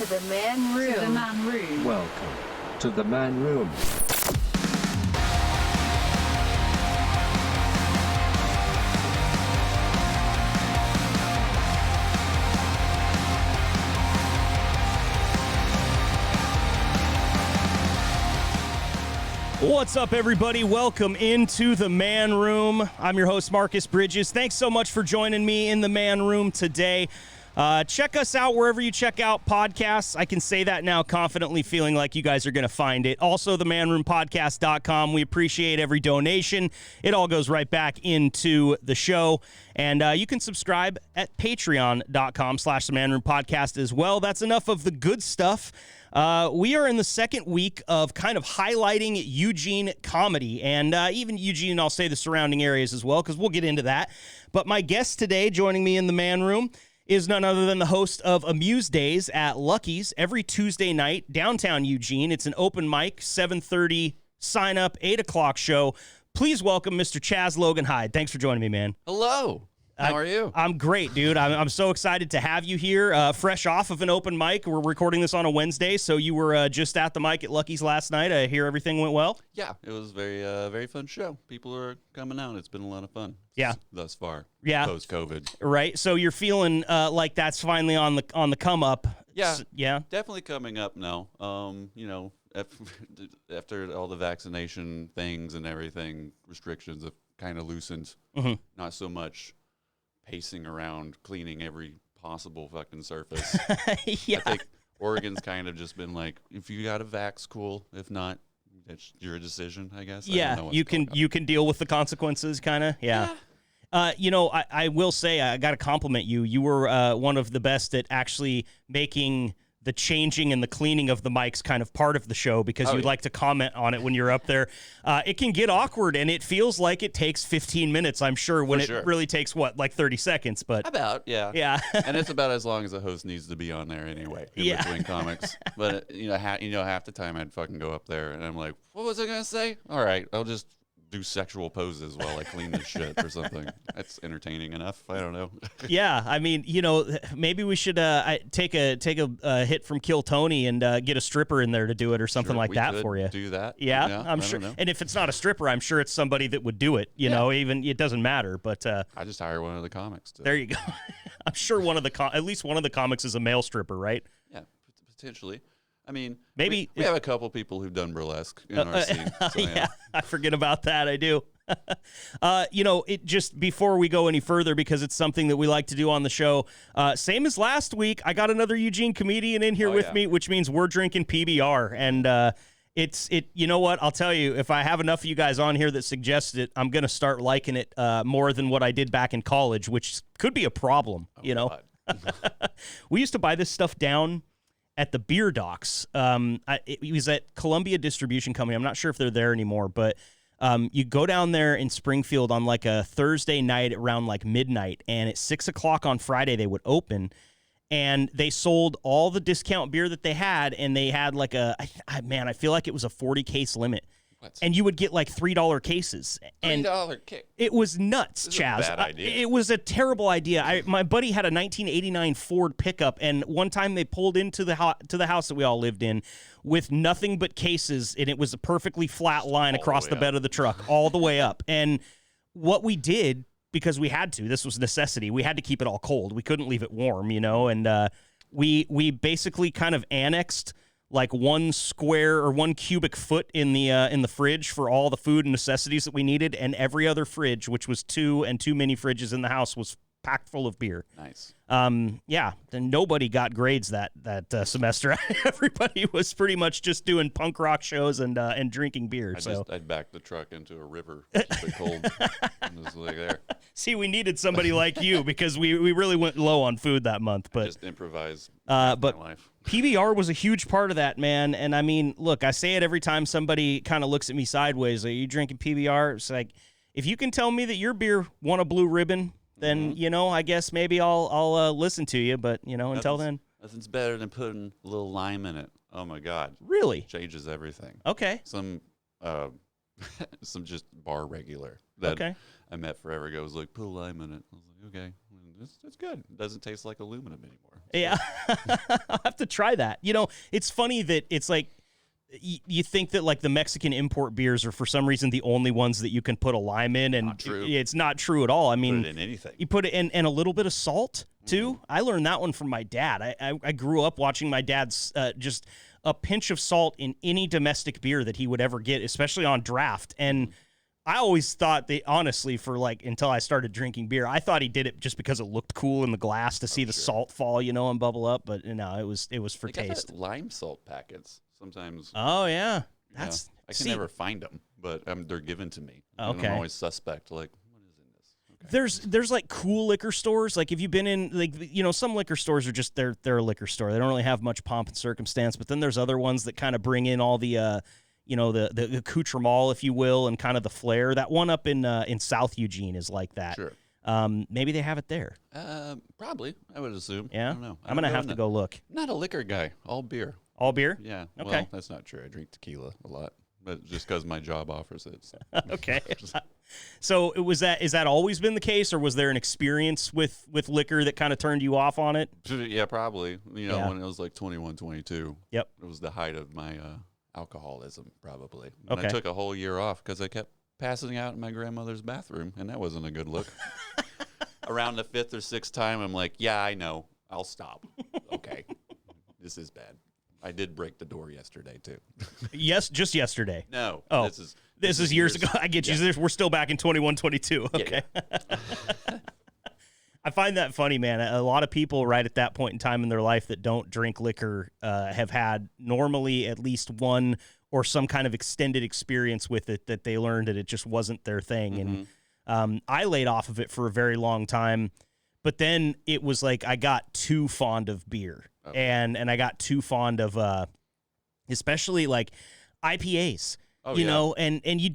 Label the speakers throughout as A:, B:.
A: to the man room.
B: To the man room.
C: Welcome to the man room.
D: What's up, everybody? Welcome into the Man Room. I'm your host, Marcus Bridges. Thanks so much for joining me in the Man Room today. Check us out wherever you check out podcasts. I can say that now confidently, feeling like you guys are going to find it. Also, themanroompodcast.com. We appreciate every donation. It all goes right back into the show. And you can subscribe at patreon.com/themanroompodcast as well. That's enough of the good stuff. We are in the second week of kind of highlighting Eugene comedy, and even Eugene, I'll say the surrounding areas as well, because we'll get into that. But my guest today, joining me in the Man Room, is none other than the host of Amuse Days at Lucky's every Tuesday night, downtown Eugene. It's an open mic, 7:30 sign up, 8 o'clock show. Please welcome Mr. Chaz Logan Hyde. Thanks for joining me, man.
E: Hello. How are you?
D: I'm great, dude. I'm so excited to have you here, fresh off of an open mic. We're recording this on a Wednesday, so you were just at the mic at Lucky's last night. I hear everything went well.
E: Yeah, it was very fun show. People are coming out. It's been a lot of fun.
D: Yeah,
E: thus far.
D: Yeah,
E: post COVID.
D: Right. So you're feeling like that's finally on the come up.
E: Yeah,
D: yeah,
E: definitely coming up now. You know, after all the vaccination things and everything, restrictions have kind of loosened.
D: Mm-hmm.
E: Not so much pacing around, cleaning every possible fucking surface.
D: Yeah.
E: I think Oregon's kind of just been like, if you got a vax, cool. If not, it's your decision, I guess.
D: Yeah, you can deal with the consequences, kind of. Yeah. You know, I will say, I got to compliment you. You were one of the best at actually making the changing and the cleaning of the mics kind of part of the show, because you'd like to comment on it when you're up there. It can get awkward, and it feels like it takes 15 minutes, I'm sure, when it really takes, like 30 seconds. But
E: yeah.
D: Yeah.
E: And it's about as long as a host needs to be on there anyway, in between comics. But, half the time I'd fucking go up there, and I'm like, what was I going to say? All right, I'll just do sexual poses while I clean this shit or something. That's entertaining enough. I don't know. Yeah,
D: I mean, maybe we should take a hit from Kill Tony and get a stripper in there to do it or something like that for you.
E: Do that?
D: Yeah, I'm sure. And if it's not a stripper, I'm sure it's somebody that would do it. You know, even it doesn't matter. But
E: I just hire one of the comics.
D: There you go. I'm sure at least one of the comics is a male stripper, right?
E: Yeah, potentially. I mean,
D: maybe
E: we have a couple people who've done burlesque in our scene. So,
D: yeah, I forget about that. I do. It just before we go any further, because it's something that we like to do on the show. Same as last week, I got another Eugene comedian in here with me, which means we're drinking PBR, and You know what? I'll tell you, if I have enough of you guys on here that suggested it, I'm going to start liking it more than what I did back in college, which could be a problem. We used to buy this stuff down at the beer docks. It was at Columbia Distribution Company. I'm not sure if they're there anymore, but you go down there in Springfield on like a Thursday night around like midnight, and at 6 o'clock on Friday they would open, and they sold all the discount beer that they had, and they had like I feel like it was a 40 case limit. And you would get like $3 cases.
E: $3 case.
D: It was nuts, Chaz.
E: Bad idea.
D: It was a terrible idea. My buddy had a 1989 Ford pickup, and one time they pulled into the house that we all lived in with nothing but cases, and it was a perfectly flat line across the bed of the truck, all the way up. And what we did, because we had to, this was necessity, we had to keep it all cold. We couldn't leave it warm, and we basically kind of annexed like 1 square or 1 cubic foot in the fridge for all the food and necessities that we needed, and every other fridge, which was 2 and 2 mini fridges in the house, was packed full of beer.
E: Nice.
D: Yeah. Then nobody got grades that semester. Everybody was pretty much just doing punk rock shows and drinking beer.
E: I'd back the truck into a river, keep it cold, and just like there.
D: See, we needed somebody like you because we really went low on food that month. But
E: just improvise.
D: But
E: life.
D: PBR was a huge part of that, man. And I mean, look, I say it every time somebody kind of looks at me sideways. Are you drinking PBR? It's like, if you can tell me that your beer won a blue ribbon, then, I guess maybe I'll listen to you. But, until then.
E: Nothing's better than putting a little lime in it. Oh, my God.
D: Really?
E: Changes everything.
D: Okay.
E: Some Some just bar regular that I met forever ago. Was like, put a lime in it. I was like, okay, it's good. It doesn't taste like aluminum anymore.
D: Yeah, I'll have to try that. You know, it's funny that it's like you think that like the Mexican import beers are for some reason the only ones that you can put a lime in, and it's not true at all. I mean,
E: put it in anything.
D: You put it in, and a little bit of salt too. I learned that one from my dad. I grew up watching my dad's just a pinch of salt in any domestic beer that he would ever get, especially on draft. And I always thought honestly, for like until I started drinking beer, I thought he did it just because it looked cool in the glass to see the salt fall, you know, and bubble up. But no, it was for taste.
E: Lime salt packets sometimes.
D: Oh yeah,
E: I can never find them, but they're given to me. And I'm always suspect. Like, what is in this? Okay.
D: There's like cool liquor stores. Like if you've been in, like, you know, some liquor stores are just they're a liquor store. They don't really have much pomp and circumstance. But then there's other ones that kind of bring in all the you know, the accoutrement, if you will, and kind of the flair. That one up in South Eugene is like that.
E: Sure.
D: Maybe they have it there.
E: Probably, I would assume.
D: Yeah?
E: I don't know.
D: I'm going to have to go look.
E: Not a liquor guy. All beer.
D: All beer?
E: Yeah.
D: Okay.
E: Well, that's not true. I drink tequila a lot, but just because my job offers it. So.
D: Okay. So is that always been the case, or was there an experience with liquor that kind of turned you off on it?
E: Yeah, probably. You know, when it was like 21, 22.
D: Yep.
E: It was the height of my alcoholism, probably. And
D: Okay.
E: I took a whole year off because I kept passing out in my grandmother's bathroom, and that wasn't a good look. Around the 5th or 6th time, I'm like, yeah, I know. I'll stop. Okay. This is bad. I did break the door yesterday, too.
D: Yes, just yesterday.
E: No.
D: Oh, this is years ago. I get you. We're still back in 21, 22. Okay. Yeah. I find that funny, man. A lot of people right at that point in time in their life that don't drink liquor have had normally at least one or some kind of extended experience with it that they learned that it just wasn't their thing. And I laid off of it for a very long time, but then it was like I got too fond of beer. Okay. And I got too fond of especially like IPAs. You know, and you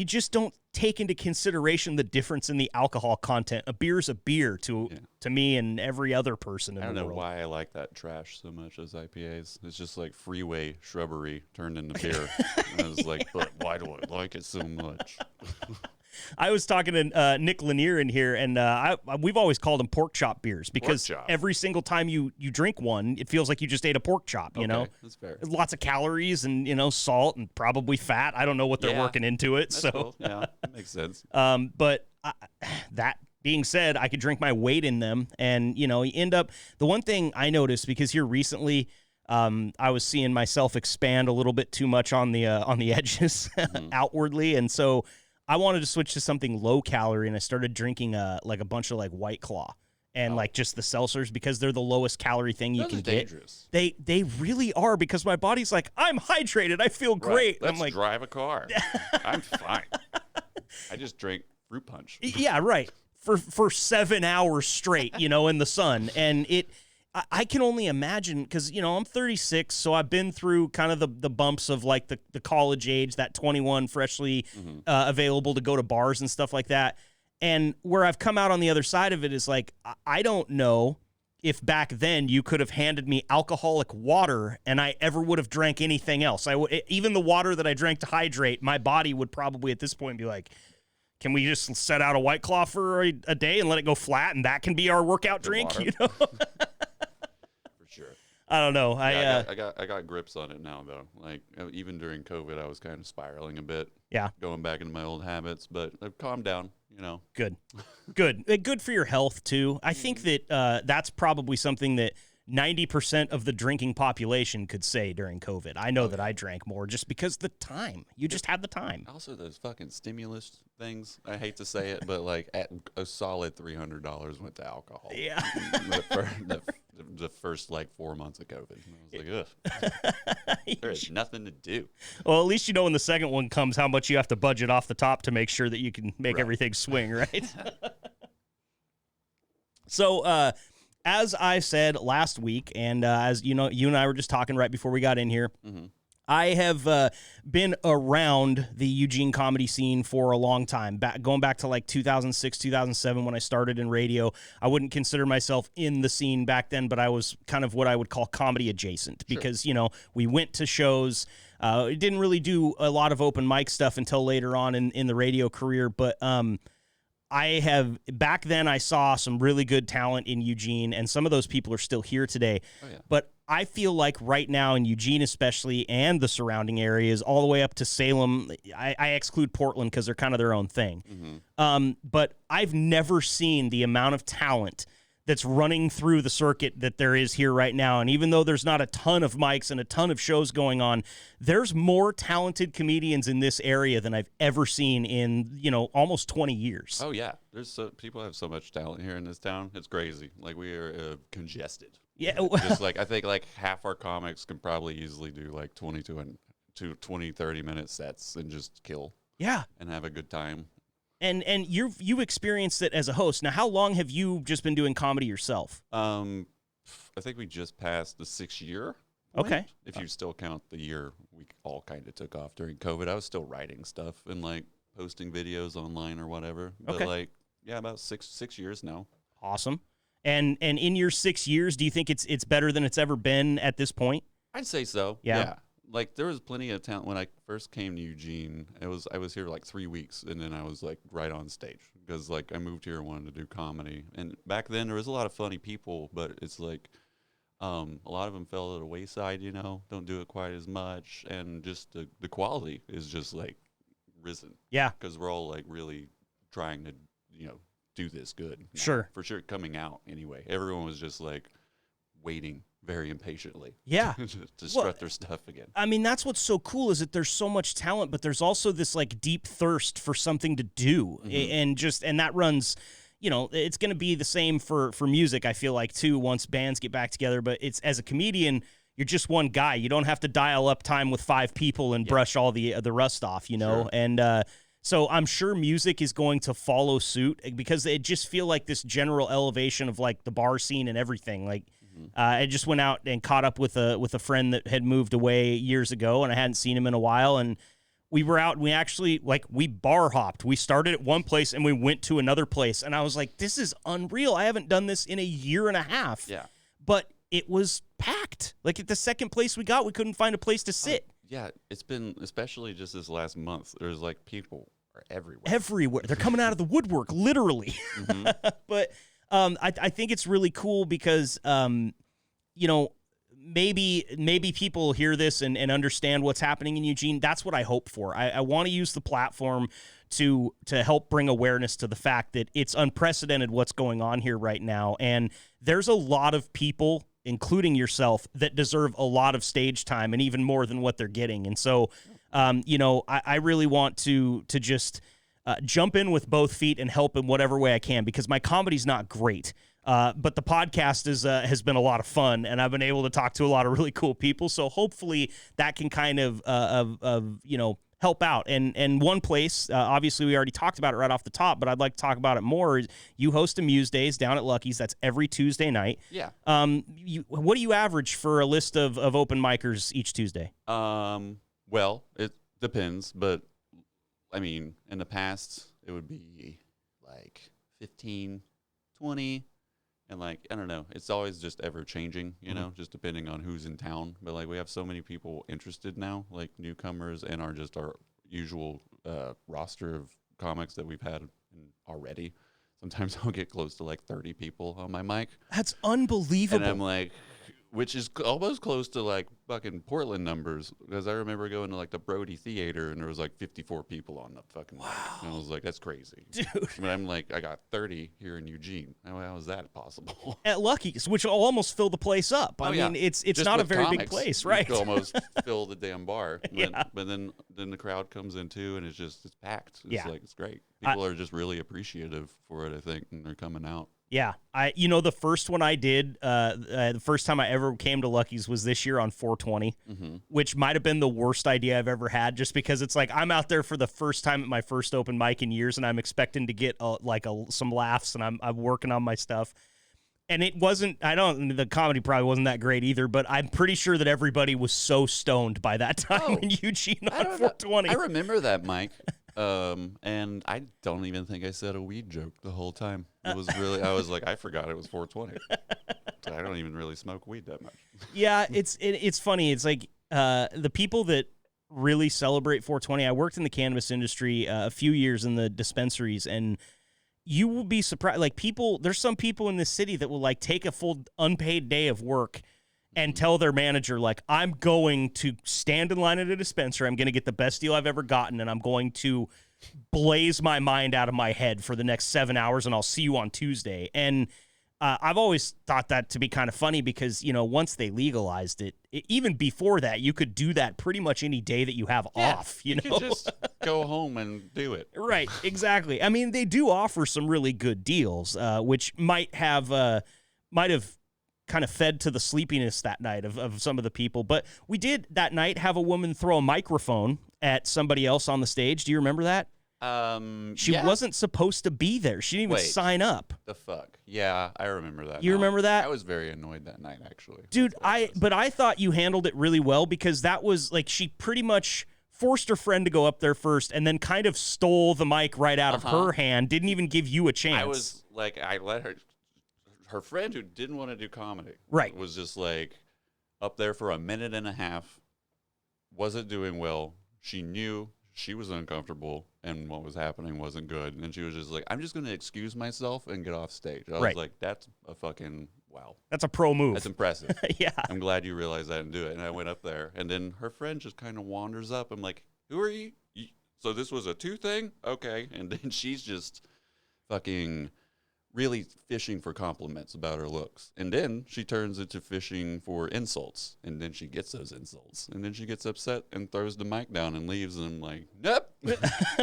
D: just don't take into consideration the difference in the alcohol content. A beer's a beer to me and every other person in the world.
E: I don't know why I like that trash so much as IPAs. It's just like freeway shrubbery turned into beer. And I was like, but why do I like it so much?
D: I was talking to Nick Lanier in here, and we've always called them pork chop beers because every single time you drink one, it feels like you just ate a pork chop, you know?
E: That's fair.
D: Lots of calories and, you know, salt and probably fat. I don't know what they're working into it.
E: That's
D: so
E: cool. Yeah, that makes sense.
D: But that being said, I could drink my weight in them, and, you know, you end up – the one thing I noticed, because here recently I was seeing myself expand a little bit too much on the edges outwardly, and so – I wanted to switch to something low calorie, and I started drinking like a bunch of like White Claw and like just the seltzers because they're the lowest calorie thing you can get. They really are, because my body's like, I'm hydrated, I feel great.
E: Let's
D: I'm like,
E: drive a car. I'm fine. I just drink fruit punch.
D: Yeah, right. For 7 hours straight, you know, in the sun, and I can only imagine, because, you know, I'm 36, so I've been through kind of the bumps of like the college age, that 21 freshly available to go to bars and stuff like that. And where I've come out on the other side of it is like, I don't know if back then you could have handed me alcoholic water and I ever would have drank anything else. Even the water that I drank to hydrate, my body would probably at this point be like, can we just set out a White Claw for a day and let it go flat, and that can be our workout drink, you know? I don't know.
E: I got grips on it now, though. Like, even during COVID, I was kind of spiraling a bit.
D: Yeah.
E: Going back into my old habits, but I've calmed down, you know.
D: Good. Good for your health, too. I think that that's probably something that 90% of the drinking population could say during COVID. I know that I drank more just because the time. You just had the time.
E: Also, those fucking stimulus things. I hate to say it, but like a solid $300 went to alcohol.
D: Yeah.
E: The first like 4 months of COVID. And I was like, ugh. There's nothing to do.
D: Well, at least you know when the second one comes how much you have to budget off the top to make sure that you can make everything swing, right? So, as I said last week, and as you know, you and I were just talking right before we got in here, I have been around the Eugene comedy scene for a long time, going back to like 2006, 2007 when I started in radio. I wouldn't consider myself in the scene back then, but I was kind of what I would call comedy adjacent because, you know, we went to shows. Didn't really do a lot of open mic stuff until later on in the radio career, but back then I saw some really good talent in Eugene, and some of those people are still here today.
E: Oh, yeah.
D: But I feel like right now in Eugene especially, and the surrounding areas, all the way up to Salem, I exclude Portland because they're kind of their own thing. But I've never seen the amount of talent that's running through the circuit that there is here right now. And even though there's not a ton of mics and a ton of shows going on, there's more talented comedians in this area than I've ever seen in, you know, almost 20 years.
E: Oh, yeah. People have so much talent here in this town. It's crazy. Like, we are congested.
D: Yeah.
E: Just like, I think like half our comics can probably easily do like 20 to 30 minute sets and just kill.
D: Yeah.
E: And have a good time.
D: And you experienced it as a host. Now, how long have you just been doing comedy yourself?
E: I think we just passed the 6th year.
D: Okay.
E: If you still count the year we all kind of took off during COVID, I was still writing stuff and like posting videos online or whatever. But like, yeah, about six years now.
D: Awesome. And in your 6 years, do you think it's better than it's ever been at this point?
E: I'd say so. Yeah. Like, there was plenty of talent when I first came to Eugene. I was here like 3 weeks, and then I was like right on stage because like I moved here and wanted to do comedy. And back then there was a lot of funny people, but it's like a lot of them fell to the wayside. You know, don't do it quite as much, and just the quality is just like risen.
D: Yeah,
E: because we're all like really trying to do this good.
D: Sure,
E: for sure. Coming out anyway, everyone was just like waiting very impatiently.
D: Yeah.
E: to strut their stuff again.
D: I mean, that's what's so cool is that there's so much talent, but there's also this like deep thirst for something to do. And that runs, you know, it's going to be the same for music, I feel like, too, once bands get back together. But it's, as a comedian, you're just one guy. You don't have to dial up time with 5 people and brush all the rust off, you know? Sure. And so I'm sure music is going to follow suit because it just feel like this general elevation of like the bar scene and everything. Like, I just went out and caught up with a friend that had moved away years ago, and I hadn't seen him in a while. And we were out, and we actually, like, we bar hopped. We started at one place, and we went to another place. And I was like, this is unreal. I haven't done this in a year and a half.
E: Yeah.
D: But it was packed. Like, at the second place we got, we couldn't find a place to sit.
E: Yeah, it's been, especially just this last month, there's, like, people are everywhere.
D: Everywhere. They're coming out of the woodwork, literally. But I think it's really cool because, you know, maybe people hear this and understand what's happening in Eugene. That's what I hope for. I want to use the platform to help bring awareness to the fact that it's unprecedented what's going on here right now. And there's a lot of people, including yourself, that deserve a lot of stage time and even more than what they're getting. And so, you know, I really want to just jump in with both feet and help in whatever way I can, because my comedy's not great. But the podcast has been a lot of fun, and I've been able to talk to a lot of really cool people. So hopefully that can kind of you know, help out. And one place, obviously we already talked about it right off the top, but I'd like to talk about it more. Is you host a Muse Days down at Lucky's. That's every Tuesday night.
E: Yeah.
D: What do you average for a list of open micers each Tuesday?
E: Well, it depends, but I mean, in the past it would be like 15, 20. And, like, I don't know, it's always just ever-changing, you know, just depending on who's in town. But, like, we have so many people interested now, like newcomers, and our usual roster of comics that we've had already. Sometimes I'll get close to, like, 30 people on my mic.
D: That's unbelievable.
E: And I'm like, which is almost close to, like, fucking Portland numbers. Because I remember going to, like, the Brody Theater, and there was, like, 54 people on the fucking mic. And I was like, that's crazy.
D: Dude.
E: But I'm like, I got 30 here in Eugene. How is that possible?
D: At Lucky's, which will almost fill the place up. I mean, it's
E: just
D: not a very
E: comics,
D: big place, right?
E: You could almost fill the damn bar.
D: Yeah.
E: But then the crowd comes in, too, and it's packed. It's like, it's great. People are just really appreciative for it, I think, and they're coming out.
D: Yeah, you know, the first one I did, the first time I ever came to Lucky's was this year on 420, which might have been the worst idea I've ever had, just because it's like I'm out there for the first time at my first open mic in years, and I'm expecting to get some laughs, and I'm working on my stuff. And it wasn't, the comedy probably wasn't that great either, but I'm pretty sure that everybody was so stoned by that time in Eugene on 420.
E: I remember that, Mike. And I don't even think I said a weed joke the whole time. It was really, I was like, I forgot it was 420. So I don't even really smoke weed that much.
D: Yeah, it's funny. It's like the people that really celebrate 420, I worked in the cannabis industry a few years in the dispensaries, and you will be surprised. Like there's some people in this city that will like take a full unpaid day of work and tell their manager, like, I'm going to stand in line at a dispensary. I'm going to get the best deal I've ever gotten, and I'm going to blaze my mind out of my head for the next 7 hours, and I'll see you on Tuesday. And I've always thought that to be kind of funny because, once they legalized it, even before that, you could do that pretty much any day that you have off. You know,
E: could just go home and do it.
D: Right, exactly. I mean, they do offer some really good deals, which might have kind of fed to the sleepiness that night of some of the people. But we did that night have a woman throw a microphone at somebody else on the stage. Do you remember that? She wasn't supposed to be there. She didn't even sign up.
E: The fuck? Yeah, I remember that.
D: You remember that?
E: I was very annoyed that night, actually.
D: Dude, but I thought you handled it really well because that was like she pretty much forced her friend to go up there first and then kind of stole the mic right out of her hand, didn't even give you a chance.
E: I was like, I let her friend who didn't want to do comedy was just like up there for a minute and a half, wasn't doing well. She knew she was uncomfortable and what was happening wasn't good. And she was just like, I'm just going to excuse myself and get off stage. I was like, that's a fucking, wow.
D: That's a pro move.
E: That's impressive.
D: Yeah.
E: I'm glad you realized that and do it. And I went up there and then her friend just kind of wanders up. I'm like, who are you? So this was a 2 thing? Okay. And then she's just fucking really fishing for compliments about her looks. And then she turns into fishing for insults. And then she gets those insults. And then she gets upset and throws the mic down and leaves. And I'm like, nope,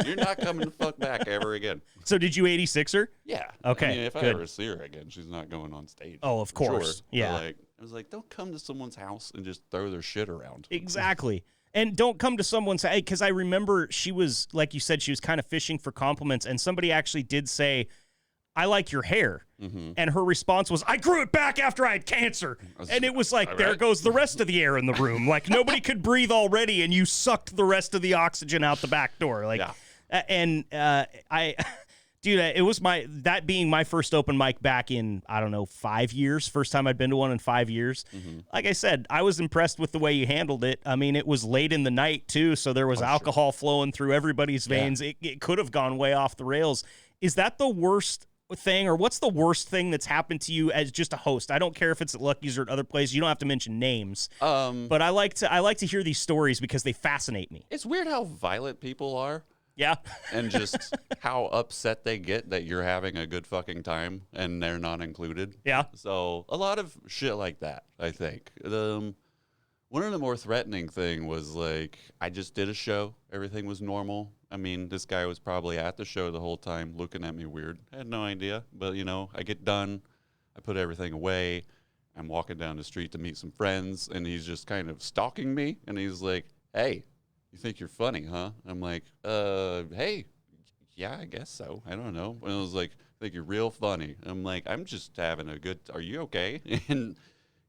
E: you're not coming the fuck back ever again.
D: So did you 86 her?
E: Yeah.
D: Okay,
E: I mean, if I ever see her again, she's not going on stage.
D: Oh, of course.
E: Sure.
D: Yeah.
E: But I was like, don't come to someone's house and just throw their shit around.
D: Exactly. And don't come to someone's house. Because I remember she was, like you said, she was kind of fishing for compliments. And somebody actually did say, I like your hair. Mm-hmm. And her response was, I grew it back after I had cancer. And it was like, there goes the rest of the air in the room. Like, nobody could breathe already, and you sucked the rest of the oxygen out the back door. Like, dude, it was that being my first open mic back in, 5 years. First time I'd been to one in 5 years. Mm-hmm. Like I said, I was impressed with the way you handled it. I mean, it was late in the night, too, so there was alcohol flowing through everybody's veins. It could have gone way off the rails. Is that the worst thing, or what's the worst thing that's happened to you as just a host? I don't care if it's at Lucky's or at other places. You don't have to mention names. But I like to hear these stories because they fascinate me.
E: It's weird how violent people are.
D: Yeah.
E: And just how upset they get that you're having a good fucking time and they're not included.
D: Yeah.
E: So a lot of shit like that, I think. One of the more threatening thing was like, I just did a show. Everything was normal. I mean, this guy was probably at the show the whole time looking at me weird. I had no idea. But, I get done. I put everything away. I'm walking down the street to meet some friends, and he's just kind of stalking me. And he's like, hey, you think you're funny, huh? I'm like, hey, yeah, I guess so. I don't know. And I was like, I think you're real funny. I'm like, I'm just having a good, are you okay? And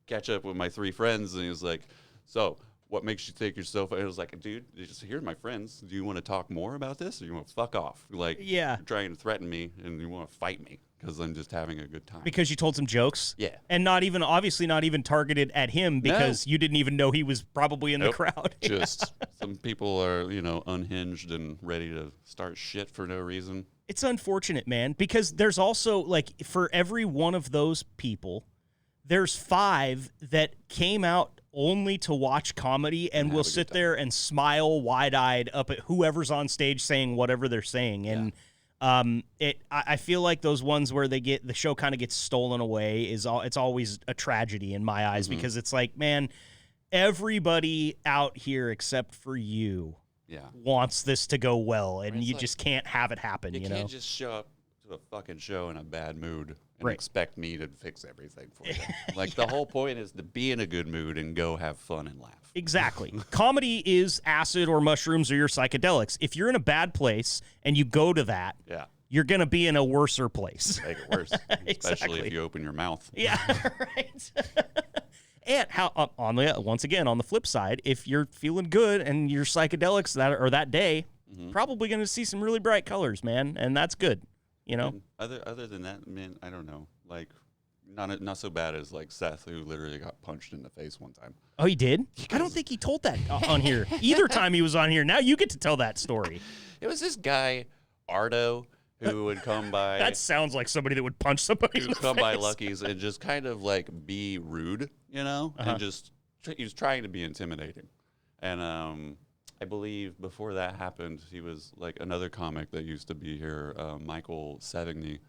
E: catch up with my 3 friends, and he was like, so what makes you think you're so funny? I was like, dude, here's my friends. Do you want to talk more about this, or you want to fuck off? Like, you're trying to threaten me, and you want to fight me because I'm just having a good time.
D: Because you told some jokes?
E: Yeah.
D: And obviously not even targeted at him because you didn't even know he was probably in the crowd.
E: Just some people are, unhinged and ready to start shit for no reason.
D: It's unfortunate, man, because there's also, like, for every one of those people, there's 5 that came out only to watch comedy and will sit there and smile wide-eyed up at whoever's on stage saying whatever they're saying. And I feel like those ones where the show kind of gets stolen away it's always a tragedy in my eyes, because it's like, man, everybody out here except for you wants this to go well, and you just can't have it happen. You
E: can't just show up to a fucking show in a bad mood and expect me to fix everything for you. Like, the whole point is to be in a good mood and go have fun and laugh.
D: Exactly. Comedy is acid or mushrooms or your psychedelics. If you're in a bad place and you go to that, you're going to be in a worser place.
E: Make it worse, especially if you open your mouth.
D: Yeah, right. And how once again on the flip side, if you're feeling good and your psychedelics that day, probably going to see some really bright colors, man, and that's good.
E: And other than that, man, I don't know, like. Not so bad as like Seth, who literally got punched in the face one time.
D: Oh, he did? I don't think he told that on here. Either time he was on here. Now you get to tell that story.
E: It was this guy, Ardo, who would come by.
D: That sounds like somebody that would punch somebody. Who would come
E: by Lucky's and just kind of like be rude, and just he was trying to be intimidating. And I believe before that happened, he was like another comic that used to be here, Michael Sevigny.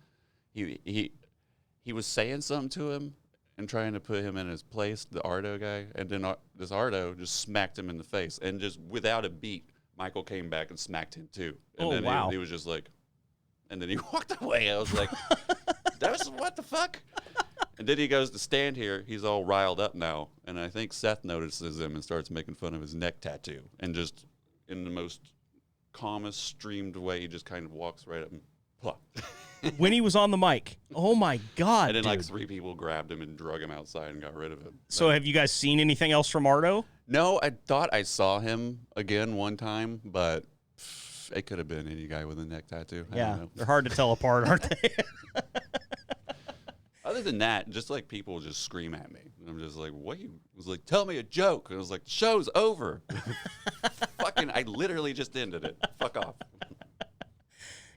E: He was saying something to him and trying to put him in his place, the Ardo guy, and then this Ardo just smacked him in the face. And just without a beat, Michael came back and smacked him too. And then
D: wow.
E: He was just like, and then he walked away. I was like, what the fuck? And then he goes to stand here. He's all riled up now. And I think Seth notices him and starts making fun of his neck tattoo. And just in the most calmest, streamed way, he just kind of walks right up and plop.
D: When he was on the mic. Oh, my God,
E: And then,
D: dude.
E: like, 3 people grabbed him and drug him outside and got rid of him.
D: So have you guys seen anything else from Ardo?
E: No, I thought I saw him again one time, but it could have been any guy with a neck tattoo. I don't know.
D: They're hard to tell apart, aren't they?
E: Other than that, just, like, people just scream at me. And I'm just like, what? It was like, tell me a joke. And I was like, the show's over. I literally just ended it. Fuck off.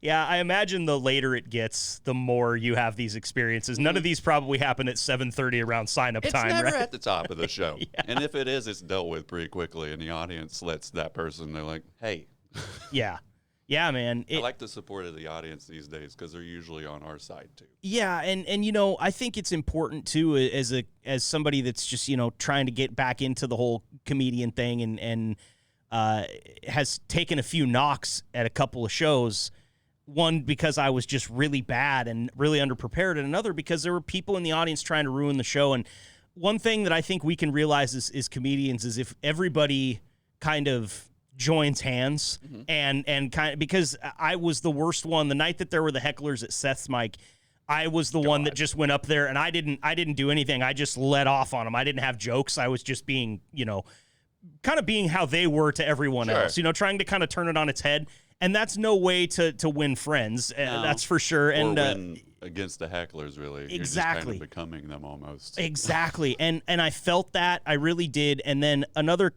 D: Yeah, I imagine the later it gets, the more you have these experiences. None of these probably happen at 7:30 around sign-up time, right?
E: It's never at the top of the show. Yeah. And if it is, it's dealt with pretty quickly, and the audience lets that person, they're like, hey.
D: Yeah. Yeah, man.
E: I like the support of the audience these days because they're usually on our side, too.
D: Yeah, and I think it's important, too, as somebody that's just, trying to get back into the whole comedian thing and has taken a few knocks at a couple of shows. One, because I was just really bad and really underprepared, and another because there were people in the audience trying to ruin the show. And one thing that I think we can realize is comedians is if everybody kind of joins hands and kind of, because I was the worst one the night that there were the hecklers at Seth's mic. I was the one that just went up there and I didn't do anything. I just let off on them. I didn't have jokes. I was just being, kind of being how they were to everyone else, trying to kind of turn it on its head. And that's no way to win friends. No. That's for sure. And
E: win against the hecklers, really.
D: Exactly.
E: You're just kind of becoming them almost.
D: Exactly. And I felt that. I really did. And then another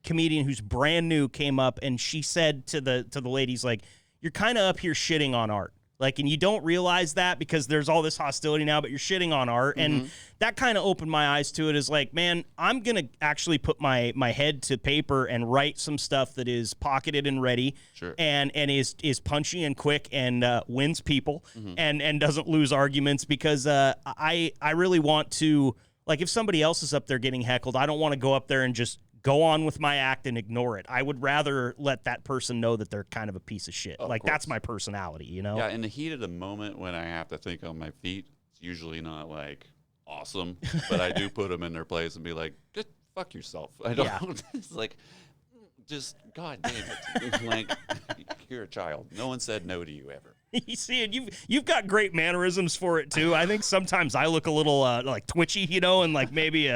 D: comedian who's brand new came up and she said to the ladies, like, you're kind of up here shitting on art. Like, and you don't realize that because there's all this hostility now, but you're shitting on art. And that kind of opened my eyes to it as like, man, I'm going to actually put my head to paper and write some stuff that is pocketed and ready and is punchy and quick and wins people and doesn't lose arguments because I really want to, like, if somebody else is up there getting heckled, I don't want to go up there and just go on with my act and ignore it. I would rather let that person know that they're kind of a piece of shit. Like, that's my personality,
E: Yeah, in the heat of the moment when I have to think on my feet, it's usually not, like, awesome. But I do put them in their place and be like, just fuck yourself. I don't It's like, just, God damn it. Like, you're a child. No one said no to you ever.
D: You see it. You've got great mannerisms for it, too. I think sometimes I look a little, like, twitchy, and, like, maybe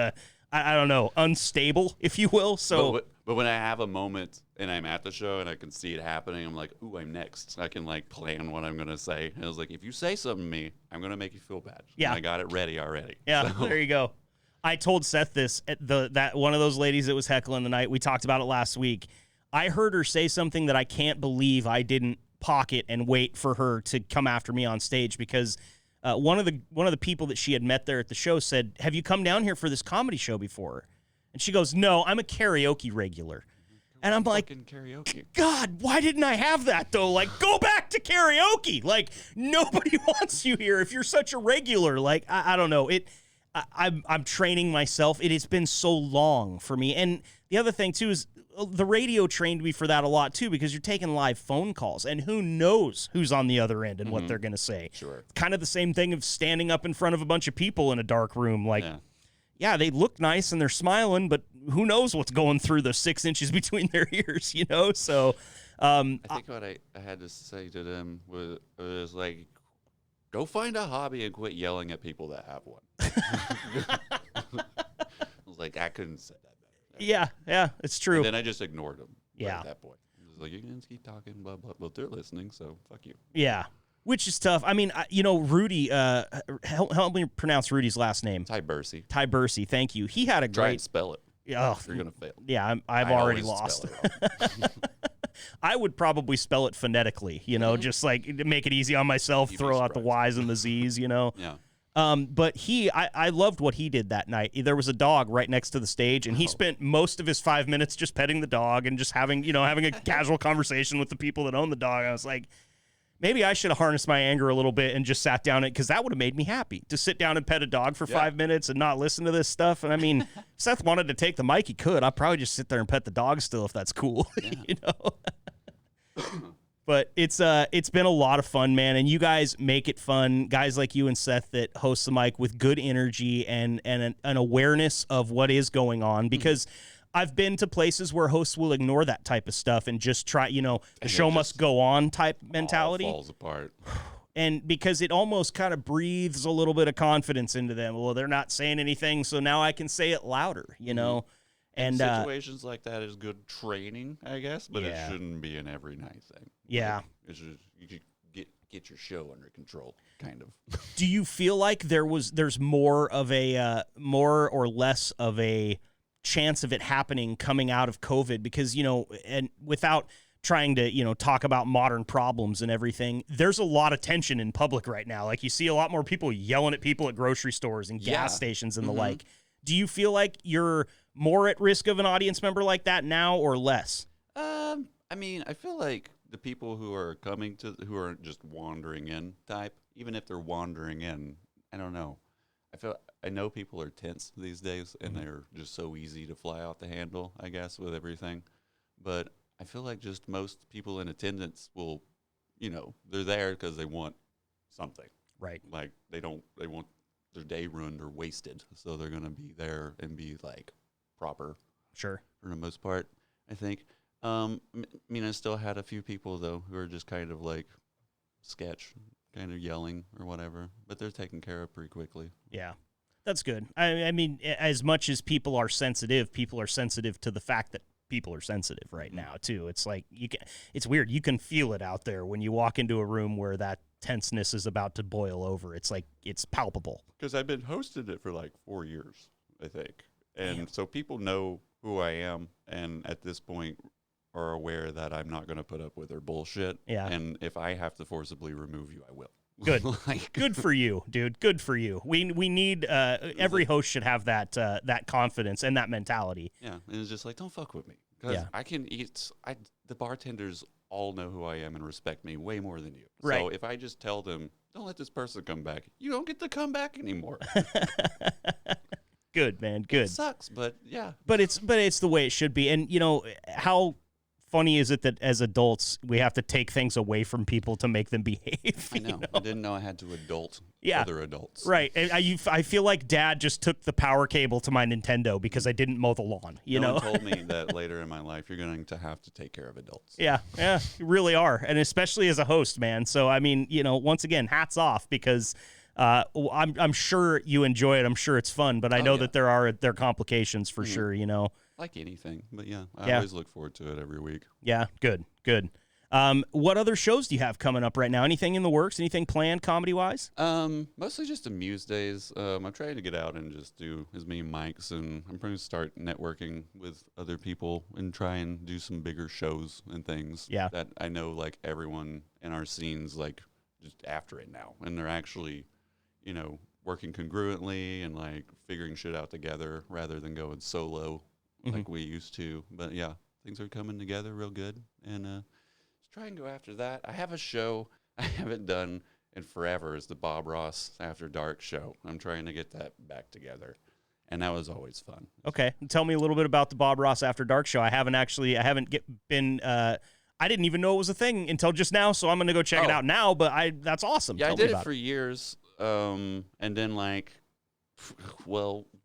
D: I don't know, unstable, if you will. So,
E: but when I have a moment and I'm at the show and I can see it happening, I'm like, ooh, I'm next. I can, like, plan what I'm going to say. And I was like, if you say something to me, I'm going to make you feel bad. Yeah. And I got it ready already.
D: Yeah, so. There you go. I told Seth this, that one of those ladies that was heckling the night, we talked about it last week. I heard her say something that I can't believe I didn't pocket and wait for her to come after me on stage because one of the people that she had met there at the show said, have you come down here for this comedy show before? And she goes, no, I'm a karaoke regular. And I'm like,
E: karaoke.
D: God, why didn't I have that, though? Like, go back to karaoke. Like, nobody wants you here if you're such a regular. Like, I don't know. I'm training myself. It has been so long for me. And the other thing, too, is the radio trained me for that a lot, too, because you're taking live phone calls, and who knows who's on the other end and what they're going to say.
E: Sure.
D: It's kind of the same thing of standing up in front of a bunch of people in a dark room. Like, yeah, they look nice and they're smiling, but who knows what's going through the 6 inches between their ears, you know? So
E: I think what I had to say to them was like, go find a hobby and quit yelling at people that have one. I was like, I couldn't say that better.
D: Yeah, it's true.
E: And then I just ignored them.
D: Yeah.
E: At that point. I was like, you can keep talking, blah, blah, blah. They're listening, so fuck you.
D: Yeah, which is tough. I mean, Rudy, help me pronounce Rudy's last name.
E: Ty Bursey.
D: Ty Bursey, thank you. He had a
E: Try
D: great...
E: and spell it.
D: Oh,
E: you're going to fail.
D: Yeah, I've already lost. I would probably spell it phonetically, you know, just like make it easy on myself, throw out the Y's and the Z's, you know.
E: Yeah.
D: But I loved what he did that night. There was a dog right next to the stage, and he spent most of his 5 minutes just petting the dog and just having a casual conversation with the people that own the dog. I was like, maybe I should have harnessed my anger a little bit and just sat down, because that would have made me happy to sit down and pet a dog for 5 minutes and not listen to this stuff. And I mean, Seth wanted to take the mic, he could. I'd probably just sit there and pet the dog still if that's cool, you know. But it's been a lot of fun, man, and you guys make it fun. Guys like you and Seth that host the mic with good energy and an awareness of what is going on, because I've been to places where hosts will ignore that type of stuff and just try, the show must go on type mentality.
E: Falls apart.
D: And because it almost kind of breathes a little bit of confidence into them. Well, they're not saying anything, so now I can say it louder, you know. And
E: situations like that is good training, I guess, but it shouldn't be an every night thing.
D: Yeah.
E: Like, it's just, you should get your show under control, kind of.
D: Do you feel like there's more or less of a chance of it happening coming out of COVID? Because, and without trying to, talk about modern problems and everything, there's a lot of tension in public right now. Like, you see a lot more people yelling at people at grocery stores and gas stations and the like. Do you feel like you're more at risk of an audience member like that now or less?
E: I mean, I feel like the people who are who are just wandering in type, even if they're wandering in, I don't know. I know people are tense these days, and they're just so easy to fly off the handle, I guess, with everything. But I feel like just most people in attendance will, they're there because they want something.
D: Right.
E: Like, they want their day ruined or wasted, so they're going to be there and be, like, proper.
D: Sure.
E: For the most part, I think. I mean, I still had a few people, though, who are just kind of, like, sketch, kind of yelling or whatever, but they're taken care of pretty quickly.
D: Yeah. That's good. I mean, as much as people are sensitive to the fact that people are sensitive right now, too. It's like, it's weird. You can feel it out there when you walk into a room where that tenseness is about to boil over. It's like, it's palpable.
E: Because I've been hosting it for like 4 years, I think. And so people know who I am, and at this point are aware that I'm not going to put up with their bullshit.
D: Yeah.
E: And if I have to forcibly remove you, I will.
D: Good. Good for you, dude. Good for you. We need every host should have that confidence and that mentality.
E: Yeah. And it's just like, don't fuck with me. Because I can eat. The bartenders all know who I am and respect me way more than you.
D: Right.
E: So if I just tell them, don't let this person come back, you don't get to come back anymore.
D: Good, man. Good.
E: It sucks, but yeah.
D: But it's the way it should be. And how funny is it that as adults we have to take things away from people to make them behave?
E: I know. I didn't know I had to adult other adults.
D: Right. I feel like Dad just took the power cable to my Nintendo because I didn't mow the lawn. No
E: one told me that later in my life you're going to have to take care of adults.
D: Yeah, you really are, and especially as a host, man. So I mean, once again, hats off, because I'm sure you enjoy it. I'm sure it's fun, but I know that there are complications for sure.
E: Like anything, but I always look forward to it every week.
D: Yeah, good. What other shows do you have coming up right now? Anything in the works? Anything planned comedy-wise?
E: Mostly just Amuse Days. I'm trying to get out and just do as many mics, and I'm going to start networking with other people and try and do some bigger shows and things.
D: Yeah.
E: That I know, like, everyone in our scene's, like, just after it now, and they're actually, working congruently and, like, figuring shit out together rather than going solo like we used to. But yeah, things are coming together real good, and let's try and go after that. I have a show I haven't done in forever. It's the Bob Ross After Dark show. I'm trying to get that back together, and that was always fun. Okay,
D: tell me a little bit about the Bob Ross After Dark show. I didn't even know it was a thing until just now, so I'm going to go check it out now, but that's awesome.
E: Yeah, I did it for years, and then, like,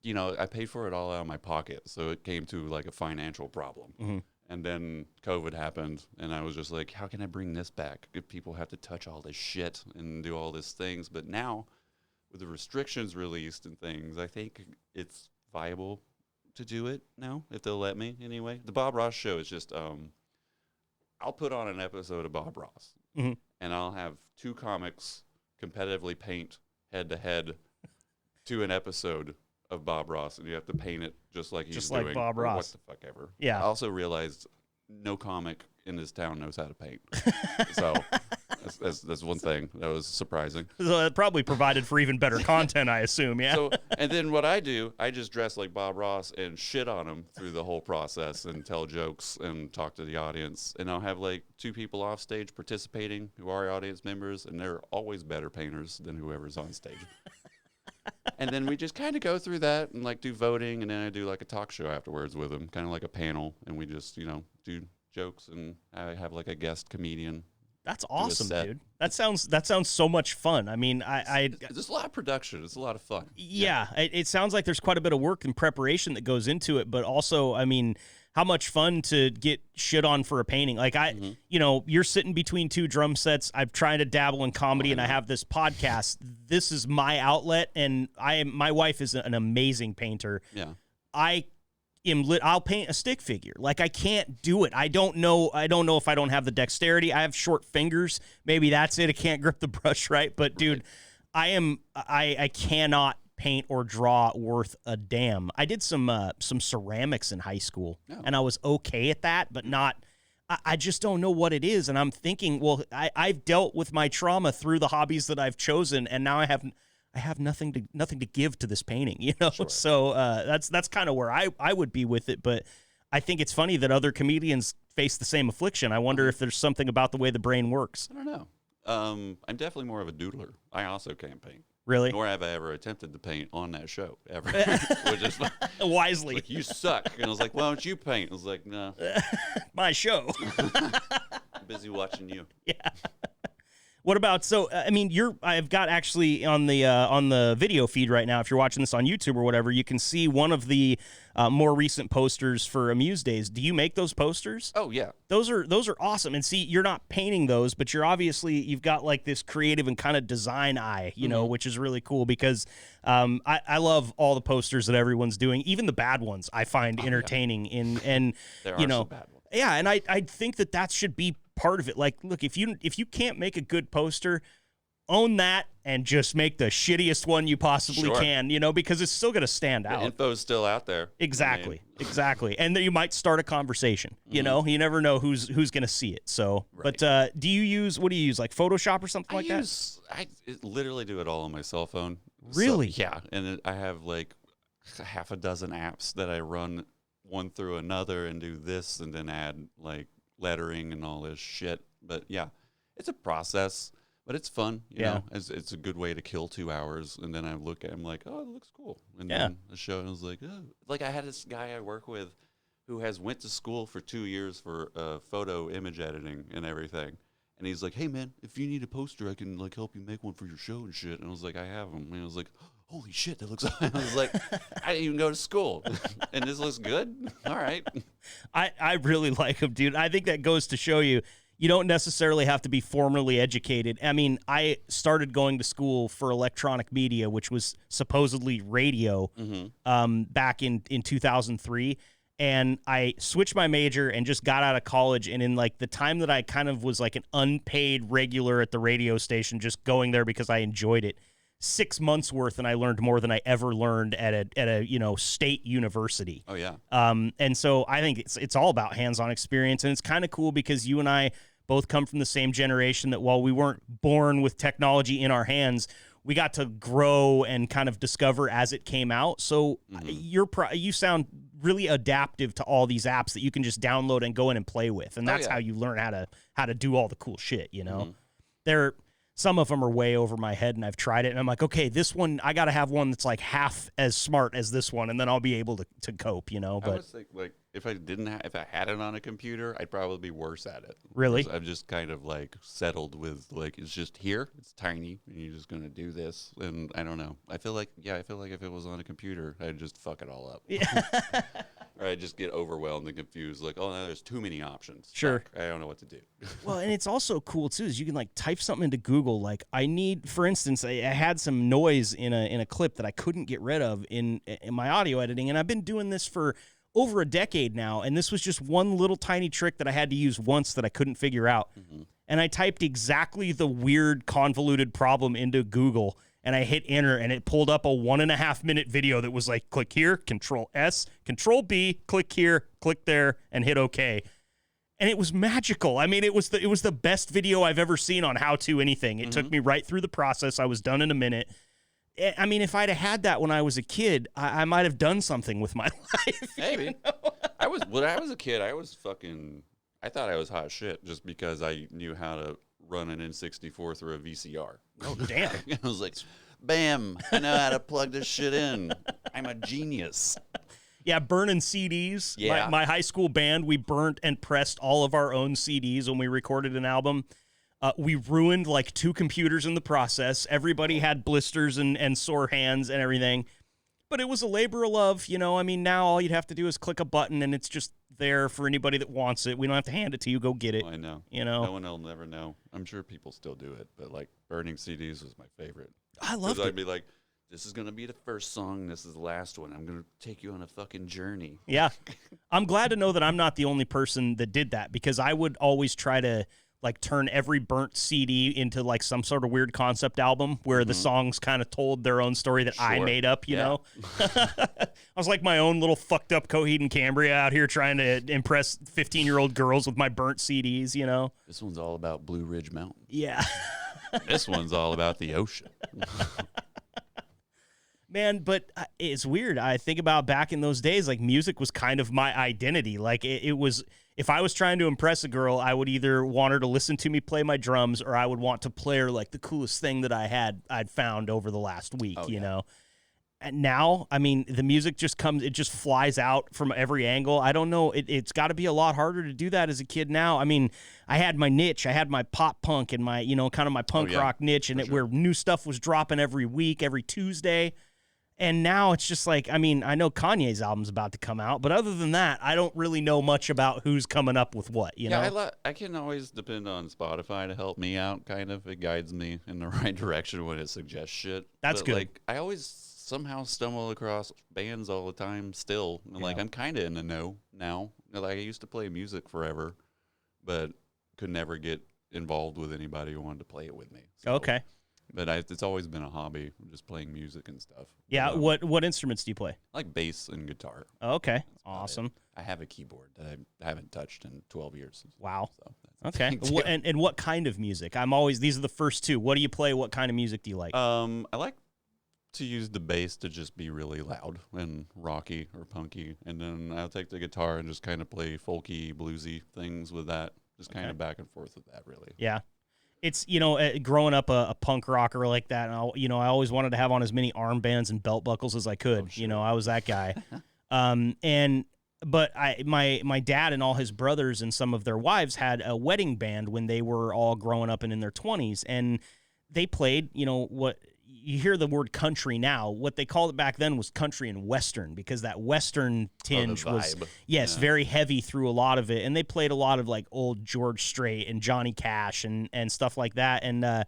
E: you know, I paid for it all out of my pocket, so it came to like a financial problem.
D: Mm-hmm.
E: And then COVID happened, and I was just like, how can I bring this back if people have to touch all this shit and do all these things? But now, with the restrictions released and things, I think it's viable to do it now, if they'll let me anyway. The Bob Ross show is just, I'll put on an episode of Bob Ross,
D: Mm-hmm.
E: and I'll have 2 comics competitively paint head-to-head to an episode of Bob Ross, and you have to paint it just like he's doing.
D: Bob Ross.
E: What the fuck ever.
D: Yeah.
E: I also realized no comic in this town knows how to paint. So that's one thing that was surprising.
D: So it probably provided for even better content, I assume, yeah?
E: So, and then what I do, I just dress like Bob Ross and shit on him through the whole process and tell jokes and talk to the audience. And I'll have like 2 people off stage participating who are audience members, and they're always better painters than whoever's on stage. And then we just kind of go through that and like do voting, and then I do like a talk show afterwards with them, kind of like a panel, and we just, you know, do jokes, and I have like a guest comedian.
D: That's awesome, dude. That sounds so much fun. I mean,
E: there's a lot of production. It's a lot of fun.
D: Yeah, it sounds like there's quite a bit of work and preparation that goes into it, but also, I mean, how much fun to get shit on for a painting. Like you know, you're sitting between 2 drum sets. I've tried to dabble in comedy, and I have this podcast. This is my outlet, and my wife is an amazing painter.
E: Yeah.
D: I'll paint a stick figure. Like, I can't do it. I don't know if I don't have the dexterity. I have short fingers. Maybe that's it. I can't grip the brush right. But dude, I cannot paint or draw worth a damn. I did some ceramics in high school, and I was okay at that, but not. I just don't know what it is, and I'm thinking, well, I've dealt with my trauma through the hobbies that I've chosen, and now I have nothing to give to this painting, you know. Sure. So that's kind of where I would be with it. But I think it's funny that other comedians face the same affliction. I wonder if there's something about the way the brain works.
E: I don't know. I'm definitely more of a doodler. I also can't paint.
D: Really?
E: Nor have I ever attempted to paint on that show, ever. Which is
D: wisely.
E: Like, you suck. And I was like, why don't you paint? I was like, no.
D: My show.
E: I'm busy watching you.
D: Yeah. What about, so, I mean, I've got actually on the video feed right now, if you're watching this on YouTube or whatever, you can see one of the more recent posters for Amuse Days. Do you make those posters?
E: Oh, yeah.
D: Those are awesome. And see, you're not painting those, but you've got like this creative and kind of design eye, you know, which is really cool because I love all the posters that everyone's doing, even the bad ones I find entertaining. And
E: there are
D: you know,
E: some bad ones.
D: Yeah, and I think that should be part of it. Like, look, if you can't make a good poster, own that and just make the shittiest one you possibly can, you know, because it's still going to stand out.
E: The info's still out there.
D: Exactly. Exactly. And then you might start a conversation, you know, you never know who's going to see it. So, but what do you use, like Photoshop or something like that?
E: I literally do it all on my cell phone.
D: Really?
E: So, yeah. And I have like half a dozen apps that I run one through another and do this and then add like lettering and all this shit. But yeah, it's a process, but it's fun. You know, it's a good way to kill 2 hours. And then I look at him like, oh, it looks cool. And then the show, and I was like, oh. Like I had this guy I work with who went to school for 2 years for photo image editing and everything. And he's like, hey man, if you need a poster, I can like help you make one for your show and shit. And I was like, I have them. And I was like, holy shit, that looks. I was like, I didn't even go to school, and this looks good. All right.
D: I really like them, dude. I think that goes to show you don't necessarily have to be formally educated. I mean, I started going to school for electronic media, which was supposedly radio, back in 2003. And I switched my major and just got out of college. And in like the time that I kind of was like an unpaid regular at the radio station, just going there because I enjoyed it, 6 months worth, and I learned more than I ever learned at a state university.
E: Oh yeah.
D: And so I think it's all about hands-on experience, and it's kind of cool because you and I both come from the same generation that while we weren't born with technology in our hands, we got to grow and kind of discover as it came out. So you sound really adaptive to all these apps that you can just download and go in and play with, and that's how you learn how to do all the cool shit. You know, some of them are way over my head, and I've tried it, and I'm like, okay, this one, I got to have one that's like half as smart as this one, and then I'll be able to cope, you know. But
E: I always think, like, if I if I had it on a computer, I'd probably be worse at it.
D: Really?
E: I've just kind of like settled with like it's just here, it's tiny, and you're just gonna do this. And I don't know. I feel like if it was on a computer, I'd just fuck it all up.
D: Yeah.
E: Or I'd just get overwhelmed and confused, like, oh, no, there's too many options.
D: Sure.
E: Fuck, I don't know what to do.
D: Well, and it's also cool too, is you can like type something into Google. Like I need, for instance, I had some noise in a clip that I couldn't get rid of in my audio editing, and I've been doing this for over a decade now, and this was just one little tiny trick that I had to use once that I couldn't figure out. Mm-hmm. And I typed exactly the weird convoluted problem into Google, and I hit enter, and it pulled up a 1.5 minute video that was like, click here, Control S, Control B, click here, click there, and hit OK. And it was magical. I mean, it was the best video I've ever seen on how to anything. It took me right through the process. I was done in a minute. I mean, if I'd have had that when I was a kid, I might have done something with my life.
E: Maybe. You know? When I was a kid, I thought I was hot shit just because I knew how to run an N64 through a VCR.
D: Oh, damn.
E: I was like, bam, I know how to plug this shit in. I'm a genius.
D: Yeah, burning CDs.
E: Yeah.
D: My high school band, we burnt and pressed all of our own CDs when we recorded an album. We ruined like 2 computers in the process. Everybody had blisters and sore hands and everything. But it was a labor of love, you know. I mean, now all you'd have to do is click a button and it's just there for anybody that wants it. We don't have to hand it to you. Go get it.
E: Oh, I know.
D: You know?
E: No one will never know. I'm sure people still do it, but like burning CDs was my favorite.
D: I loved it.
E: I'd be like, this is going to be the first song. This is the last one. I'm going to take you on a fucking journey.
D: Yeah. I'm glad to know that I'm not the only person that did that, because I would always try to like turn every burnt CD into like some sort of weird concept album where the songs kind of told their own story that I made up, you know? I was like my own little fucked up Coheed and Cambria out here trying to impress 15-year-old girls with my burnt CDs, you know?
E: This one's all about Blue Ridge Mountain.
D: Yeah.
E: This one's all about the ocean.
D: Man, but it's weird. I think about back in those days, like music was kind of my identity. Like it was, if I was trying to impress a girl, I would either want her to listen to me play my drums, or I would want to play her like the coolest thing that I'd found over the last week, you know? And now, I mean, the music just comes, it just flies out from every angle. I don't know. It's got to be a lot harder to do that as a kid now. I mean, I had my niche. I had my pop punk and my, you know, kind of my punk rock niche, and where new stuff was dropping every week, every Tuesday. And now it's just like, I mean, I know Kanye's album's about to come out, but other than that, I don't really know much about who's coming up with what, you know?
E: I can always depend on Spotify to help me out, kind of. It guides me in the right direction when it suggests shit.
D: That's good.
E: Like, I always somehow stumble across bands all the time still. And, like, I'm kind of in the know now. Like, I used to play music forever, but could never get involved with anybody who wanted to play it with me. So.
D: Okay.
E: But it's always been a hobby, just playing music and stuff.
D: Yeah, what instruments do you play?
E: I like bass and guitar.
D: Okay, awesome.
E: I have a keyboard that I haven't touched in 12 years.
D: Wow.
E: So
D: okay. And what kind of music? These are the first two. What do you play? What kind of music do you like?
E: I like to use the bass to just be really loud and rocky or punky, and then I'll take the guitar and just kind of play folky, bluesy things with that. Just kind of back and forth with that, really.
D: Yeah. It's, you know, growing up a punk rocker like that, and I always wanted to have on as many armbands and belt buckles as I could. Oh, sure. You know, I was that guy. But my dad and all his brothers and some of their wives had a wedding band when they were all growing up and in their 20s, and they played, you know, what you hear the word country now. What they called it back then was country and western, because that western tinge was, very heavy through a lot of it. And they played a lot of like old George Strait and Johnny Cash and stuff like that. And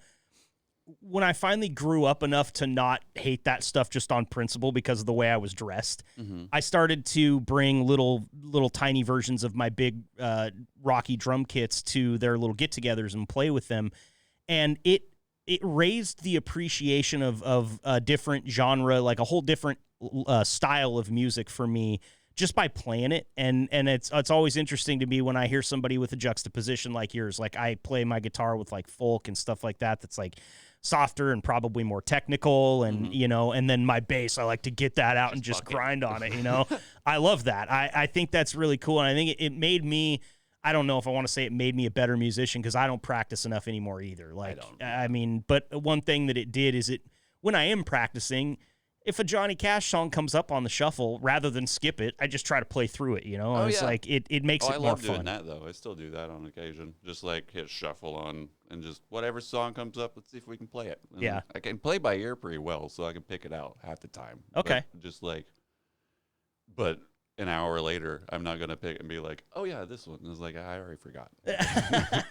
D: when I finally grew up enough to not hate that stuff just on principle because of the way I was dressed, I started to bring little tiny versions of my big rocky drum kits to their little get-togethers and play with them. And it raised the appreciation of a different genre, like a whole different style of music for me, just by playing it. And it's always interesting to me when I hear somebody with a juxtaposition like yours. Like, I play my guitar with like folk and stuff like that that's like softer and probably more technical, and you know, and then my bass, I like to get that out and just grind on it, you know. I love that. I think that's really cool, and I think it made me, I don't know if I want to say it made me a better musician, because I don't practice enough anymore either. Like, I mean, but one thing that it did is when I am practicing, if a Johnny Cash song comes up on the shuffle, rather than skip it, I just try to play through it, you know?
E: Oh,
D: it's
E: yeah.
D: like, it makes it
E: I
D: more
E: love
D: fun.
E: doing that, though. I still do that on occasion. Just, like, hit shuffle on and just whatever song comes up, let's see if we can play it. And
D: Yeah.
E: I can play by ear pretty well, so I can pick it out half the time.
D: Okay.
E: But just, like, but an hour later, I'm not going to pick and be like, oh, yeah, this one. It's like, I already forgot. I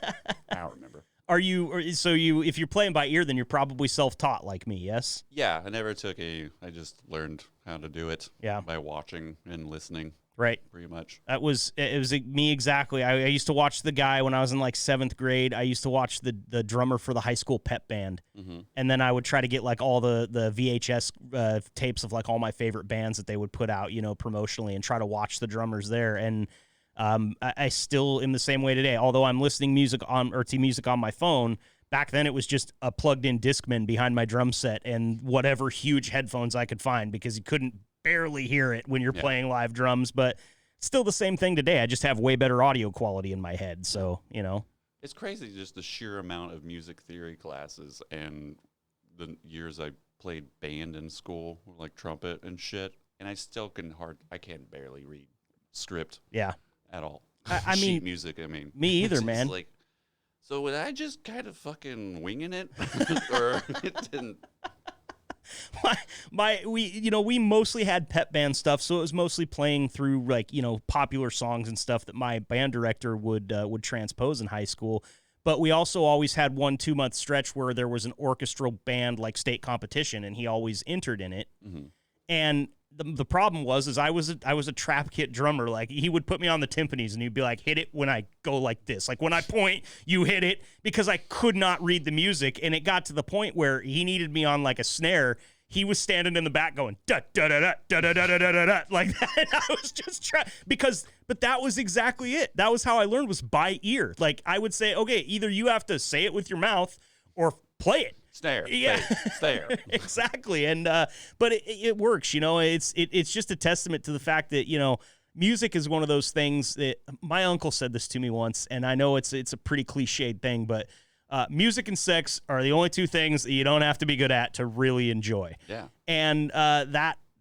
E: don't remember.
D: If you're playing by ear, then you're probably self-taught like me, yes?
E: Yeah, I just learned how to do it by watching and listening.
D: Right.
E: Pretty much.
D: It was me exactly. I used to watch the guy when I was in like 7th grade. I used to watch the drummer for the high school pep band.
E: Mm-hmm.
D: And then I would try to get like all the VHS tapes of like all my favorite bands that they would put out, you know, promotionally, and try to watch the drummers there. And I still am the same way today. Although I'm listening music on my phone, back then it was just a plugged-in Discman behind my drum set and whatever huge headphones I could find, because you couldn't barely hear it when you're playing live drums. But still the same thing today. I just have way better audio quality in my head. So, you know.
E: It's crazy just the sheer amount of music theory classes and the years I played band in school, like trumpet and shit, and I still I can't barely read script.
D: Yeah.
E: At all.
D: I mean,
E: sheet music, me either,
D: man.
E: Like, so was I just kind of fucking winging it? Or it didn't...
D: We mostly had pep band stuff, so it was mostly playing through, like, you know, popular songs and stuff that my band director would transpose in high school. But we also always had 1-2 month stretch where there was an orchestral band, like, state competition, and he always entered in it.
E: Mm-hmm.
D: And the problem was I was a trap kit drummer. Like, he would put me on the timpanis and he'd be like, hit it when I go like this. Like, when I point, you hit it, because I could not read the music. And it got to the point where he needed me on like a snare. He was standing in the back going da da da da da da da da da da like that. And I was just but that was exactly it. That was how I learned, was by ear. Like, I would say, okay, either you have to say it with your mouth or play it.
E: Snare.
D: Yeah,
E: snare.
D: Exactly. And but it works. You know, it's just a testament to the fact that, you know, music is one of those things that my uncle said this to me once, and I know it's a pretty cliched thing, but music and sex are the only two things that you don't have to be good at to really enjoy.
E: Yeah.
D: And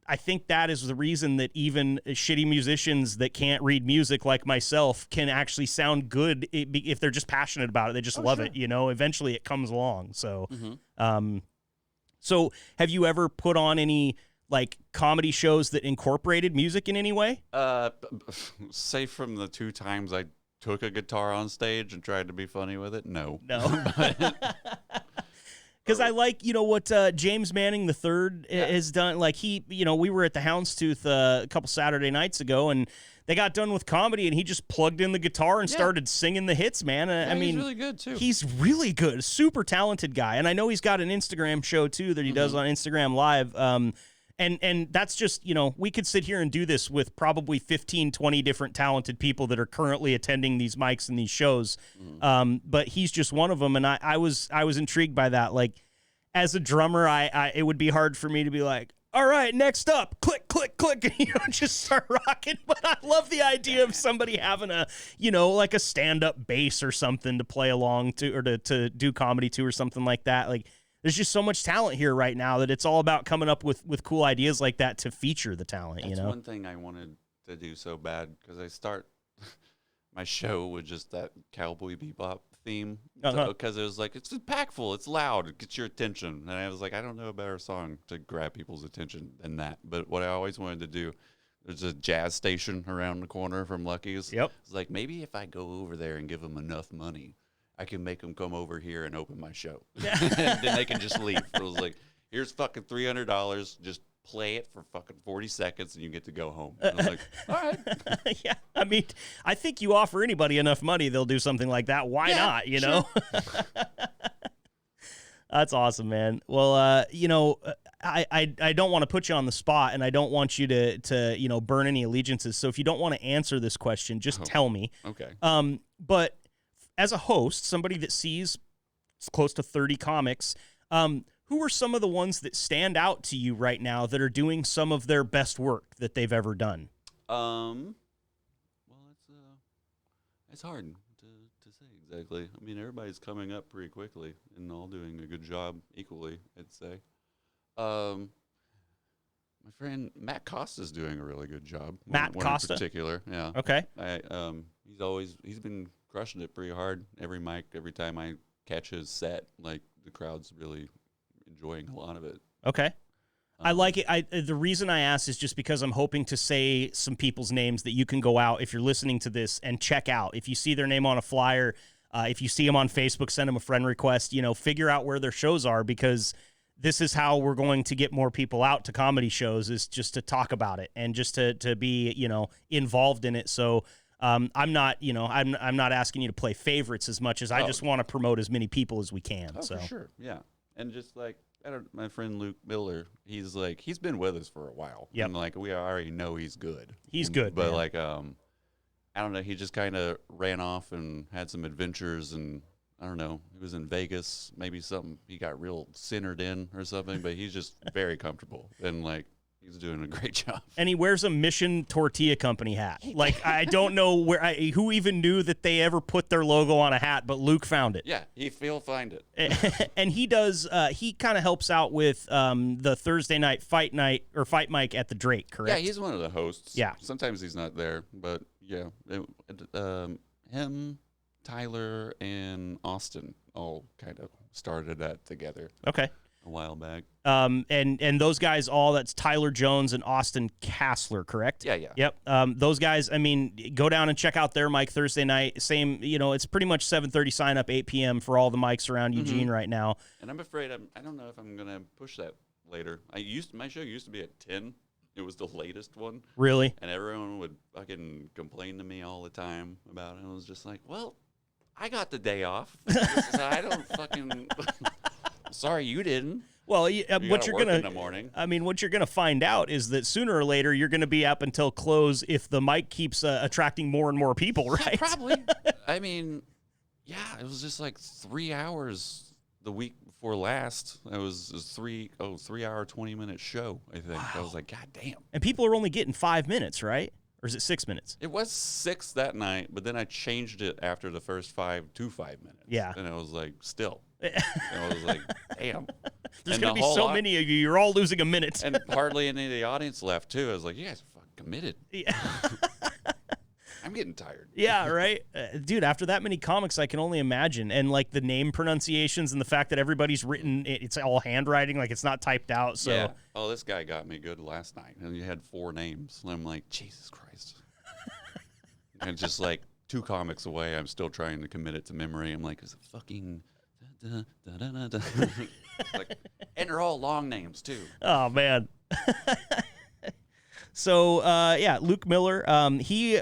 D: I think that is the reason that even shitty musicians that can't read music like myself can actually sound good if they're just passionate about it. They just love it, you know. Eventually it comes along. So, so have you ever put on any like comedy shows that incorporated music in any way?
E: Say from the 2 times I took a guitar on stage and tried to be funny with it, no. Because I like, you know, what James Manning III has done. Like, he, you know, we were at the Houndstooth a couple Saturday nights ago, and they got done with comedy, and he just plugged in the guitar and started singing the hits, man. I mean, he's really good, too.
D: He's really good. Super talented guy. And I know he's got an Instagram show, too, that he does on Instagram Live. And that's just, you know, we could sit here and do this with probably 15, 20 different talented people that are currently attending these mics and these shows. But he's just one of them. And I was intrigued by that. Like, as a drummer, it would be hard for me to be like, all right, next up, click, click, click, and, you know, just start rocking. But I love the idea of somebody having a, you know, like a stand-up bass or something to play along to, or to do comedy to, or something like that. Like, there's just so much talent here right now that it's all about coming up with cool ideas like that to feature the talent.
E: That's,
D: you know,
E: one thing I wanted to do so bad, because I start my show with just that cowboy bebop theme, because it was like, it's impactful, it's loud, it gets your attention, and I was like, I don't know a better song to grab people's attention than that. But what I always wanted to do, there's a jazz station around the corner from Lucky's.
D: Yep.
E: It's like, maybe if I go over there and give them enough money, I can make them come over here and open my show. And then they can just leave. It was like, here's fucking $300, just play it for fucking 40 seconds and you get to go home. I was like, all right.
D: Yeah, I mean, I think you offer anybody enough money, they'll do something like that. Why not, you know? That's awesome, man. Well, you know, I don't want to put you on the spot, and I don't want you to you know, burn any allegiances. So if you don't want to answer this question, just tell me.
E: Okay.
D: But as a host, somebody that sees close to 30 comics, who are some of the ones that stand out to you right now that are doing some of their best work that they've ever done?
E: Well, it's hard to say exactly. I mean, everybody's coming up pretty quickly and all doing a good job equally, I'd say. My friend Matt Costa's doing a really good job.
D: Matt
E: one
D: Costa?
E: in particular, yeah.
D: Okay.
E: He's been crushing it pretty hard. Every time I catch his set, like the crowd's really enjoying a lot of it.
D: Okay. I like it. The reason I ask is just because I'm hoping to say some people's names that you can go out if you're listening to this and check out. If you see their name on a flyer, if you see them on Facebook, send them a friend request. Figure out where their shows are, because this is how we're going to get more people out to comedy shows, is just to talk about it and just to be involved in it. So I'm not I'm not asking you to play favorites as much as I just want to promote as many people as we can.
E: Oh,
D: so
E: for sure, yeah, and just like. My friend Luke Miller, he's been with us for a while.
D: Yep.
E: And we already know he's good.
D: He's good.
E: But
D: man.
E: I don't know, he just kind of ran off and had some adventures, and I don't know, he was in Vegas, maybe something, he got real centered in or something, but he's just very comfortable and he's doing a great job.
D: And he wears a Mission Tortilla Company hat. I don't know who even knew that they ever put their logo on a hat, but Luke found it.
E: Yeah, he'll find it.
D: And he does. He kind of helps out with the Thursday night fight mic at the Drake. Correct?
E: Yeah, he's one of the hosts.
D: Yeah.
E: Sometimes he's not there, but yeah, him, Tyler, and Austin all kind of started that together.
D: Okay.
E: A while back.
D: And those guys that's Tyler Jones and Austin Kassler, correct?
E: Yeah.
D: Yep. Those guys, I mean, go down and check out their mic Thursday night. Same, it's pretty much 7:30 sign up, 8 p.m. for all the mics around Eugene right now.
E: And I'm afraid I don't know if I'm gonna push that later. My show used to be at 10. It was the latest one.
D: Really?
E: And everyone would fucking complain to me all the time about it. I was just like, well, I got the day off. So I don't fucking. Sorry, you didn't.
D: Well,
E: what you're in the morning.
D: I mean, what you're gonna find out is that sooner or later you're gonna be up until close if the mic keeps attracting more and more people, right?
E: Yeah, probably. I mean, yeah, it was just 3 hours the week before last. It was 3 hour, 20-minute show, I think. Wow. I was like, God damn.
D: And people are only getting 5 minutes, right? Or is it 6 minutes?
E: It was 6 that night, but then I changed it after the first 5 to 5 minutes.
D: Yeah.
E: And I was like, still. And I was like, damn.
D: There's going to be so many of you. You're all losing a minute.
E: And hardly any of the audience left, too. I was like, you guys are fucking committed.
D: Yeah.
E: I'm getting tired.
D: Yeah, right? Dude, after that many comics, I can only imagine. And, the name pronunciations and the fact that everybody's written, it's all handwriting, it's not typed out. So.
E: Yeah. Oh, this guy got me good last night. And he had 4 names. And I'm like, Jesus Christ. And just 2 comics away, I'm still trying to commit it to memory. I'm like, is it fucking... and they're all long names too.
D: Oh man. So Luke Miller, he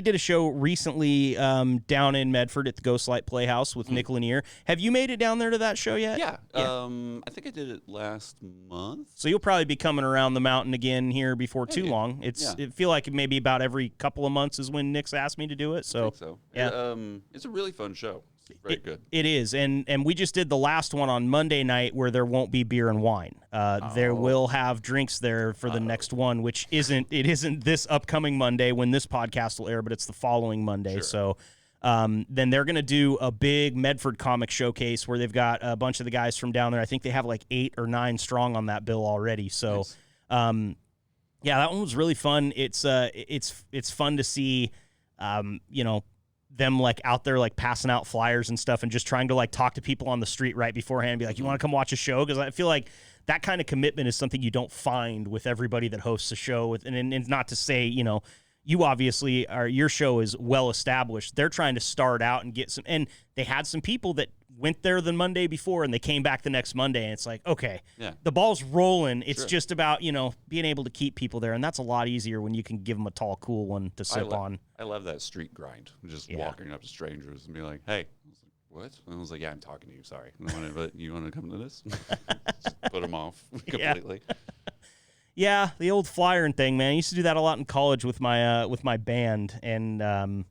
D: did a show recently down in Medford at the Ghostlight Playhouse with Nick Lanier. Have you made it down there to that show yet?
E: Yeah. I think I did it last month.
D: So you'll probably be coming around the mountain again here before too long. It feel like maybe about every couple of months is when Nick's asked me to do it. So,
E: I think so.
D: Yeah.
E: It's a really fun show. Very good.
D: It is, and we just did the last one on Monday night where there won't be beer and wine. There will have drinks there for the next one, which isn't this upcoming Monday when this podcast will air, but it's the following Monday. Sure. So then they're going to do a big Medford comic showcase where they've got a bunch of the guys from down there. I think they have 8 or 9 strong on that bill already. So,
E: nice.
D: Yeah, that one was really fun. It's fun to see, them out there passing out flyers and stuff and just trying to talk to people on the street right beforehand and be like, you want to come watch a show? Because I feel like that kind of commitment is something you don't find with everybody that hosts a show. And not to say, you obviously your show is well established. They're trying to start out and get some, and they had some people that went there the Monday before and they came back the next Monday, and it's like, okay, the ball's rolling. It's just about, being able to keep people there, and that's a lot easier when you can give them a tall, cool one to sip on.
E: I love that street grind, just walking up to strangers and be like, hey. What? And I was like, yeah, I'm talking to you. Sorry. But you want to come to this? Just put them off completely.
D: Yeah, the old flyering thing, man. I used to do that a lot in college with my band, and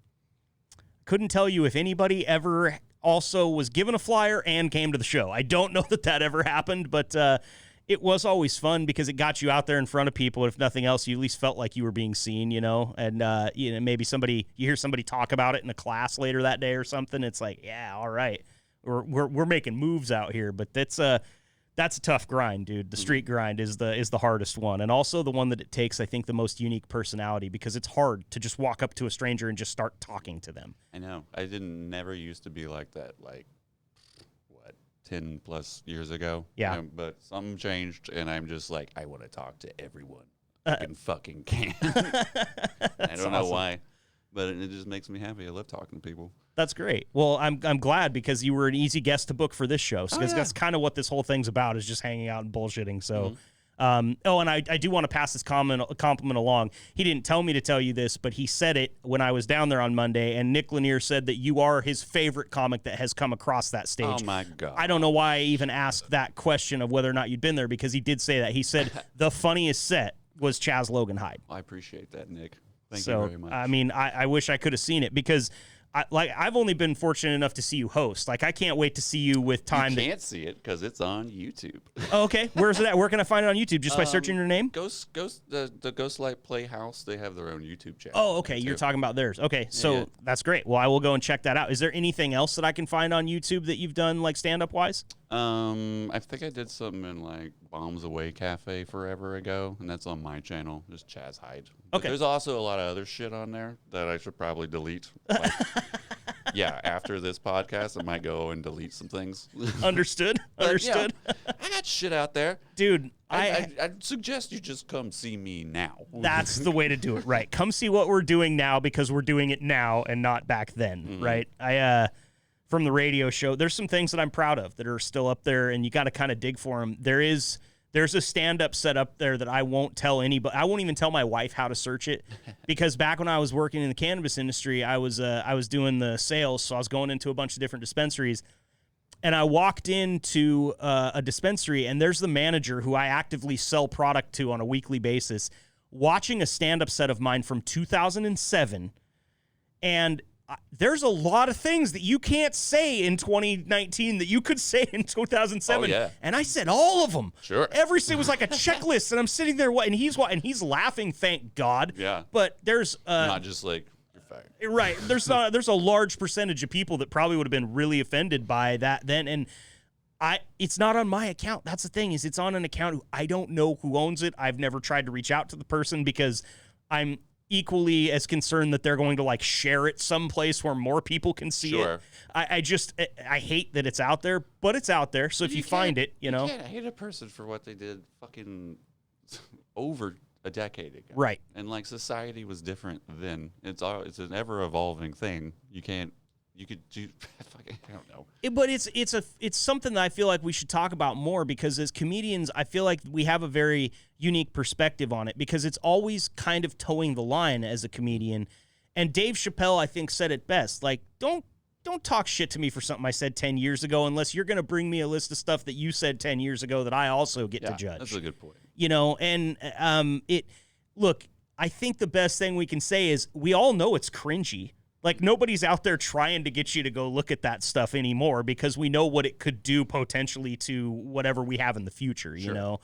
D: couldn't tell you if anybody ever also was given a flyer and came to the show. I don't know that ever happened, but it was always fun because it got you out there in front of people. If nothing else, you at least felt like you were being seen, and maybe you hear somebody talk about it in a class later that day or something. It's like, yeah, all right, we're making moves out here. But that's That's a tough grind, dude. The street grind is the hardest one, and also the one that it takes, I think, the most unique personality, because it's hard to just walk up to a stranger and just start talking to them.
E: I know. I never used to be like that, like, 10 plus years ago.
D: Yeah.
E: But something changed, and I'm just like, I want to talk to everyone. I fucking can. I don't know why, but it just makes me happy. I love talking to people.
D: That's great. Well, I'm glad, because you were an easy guest to book for this show. So that's kind of what this whole thing's about, is just hanging out and bullshitting. So, and I do want to pass this compliment along. He didn't tell me to tell you this, but he said it when I was down there on Monday, and Nick Lanier said that you are his favorite comic that has come across that stage.
E: Oh, my God.
D: I don't know why I even asked that question of whether or not you'd been there, because he did say that. He said the funniest set was Chaz Logan Hyde.
E: I appreciate that, Nick. Thank you very much.
D: I mean, I wish I could have seen it, because I've only been fortunate enough to see you host. Like, I can't wait to see you with time.
E: You can't see it because it's on YouTube.
D: Oh, okay. Where's it at? Where can I find it on YouTube? Just by searching your name?
E: The Ghostlight Playhouse, they have their own YouTube channel.
D: Oh, okay. You're talking about theirs. Okay, so that's great. Well, I will go and check that out. Is there anything else that I can find on YouTube that you've done, like, stand-up wise?
E: I think I did something in, like, Bombs Away Cafe forever ago, and that's on my channel, just Chaz Hyde. But there's also a lot of other shit on there that I should probably delete. Like, after this podcast, I might go and delete some things.
D: Understood. Understood.
E: Yeah, I got shit out there.
D: Dude,
E: I'd suggest you just come see me now.
D: That's the way to do it, right? Come see what we're doing now, because we're doing it now and not back then, right? From the radio show, there's some things that I'm proud of that are still up there, and you got to kind of dig for them. There's a stand-up set up there that I won't tell anybody. I won't even tell my wife how to search it, because back when I was working in the cannabis industry, I was doing the sales, so I was going into a bunch of different dispensaries, and I walked into a dispensary, and there's the manager who I actively sell product to on a weekly basis, watching a stand-up set of mine from 2007, and there's a lot of things that you can't say in 2019 that you could say in 2007.
E: Oh, yeah.
D: And I said all of them.
E: Sure.
D: Everything was like a checklist, and I'm sitting there, and he's laughing, thank God.
E: Yeah.
D: But there's
E: not just like, you're fired.
D: Right. There's a large percentage of people that probably would have been really offended by that then, and it's not on my account. That's the thing, is it's on an account who I don't know who owns it. I've never tried to reach out to the person, because I'm equally as concerned that they're going to, like, share it someplace where more people can see it. I hate that it's out there, but it's out there. So if you find it, you know.
E: I hate a person for what they did fucking over a decade ago.
D: Right.
E: And, like, society was different then. It's an ever evolving thing. You could do, I don't know.
D: But it's something that I feel like we should talk about more, because as comedians, I feel like we have a very unique perspective on it, because it's always kind of towing the line as a comedian. And Dave Chappelle, I think, said it best. Like, don't talk shit to me for something I said 10 years ago, unless you're going to bring me a list of stuff that you said 10 years ago that I also get to judge.
E: That's a good point.
D: You know, and look, I think the best thing we can say is we all know it's cringy. Like, nobody's out there trying to get you to go look at that stuff anymore, because we know what it could do potentially to whatever we have in the future, you know?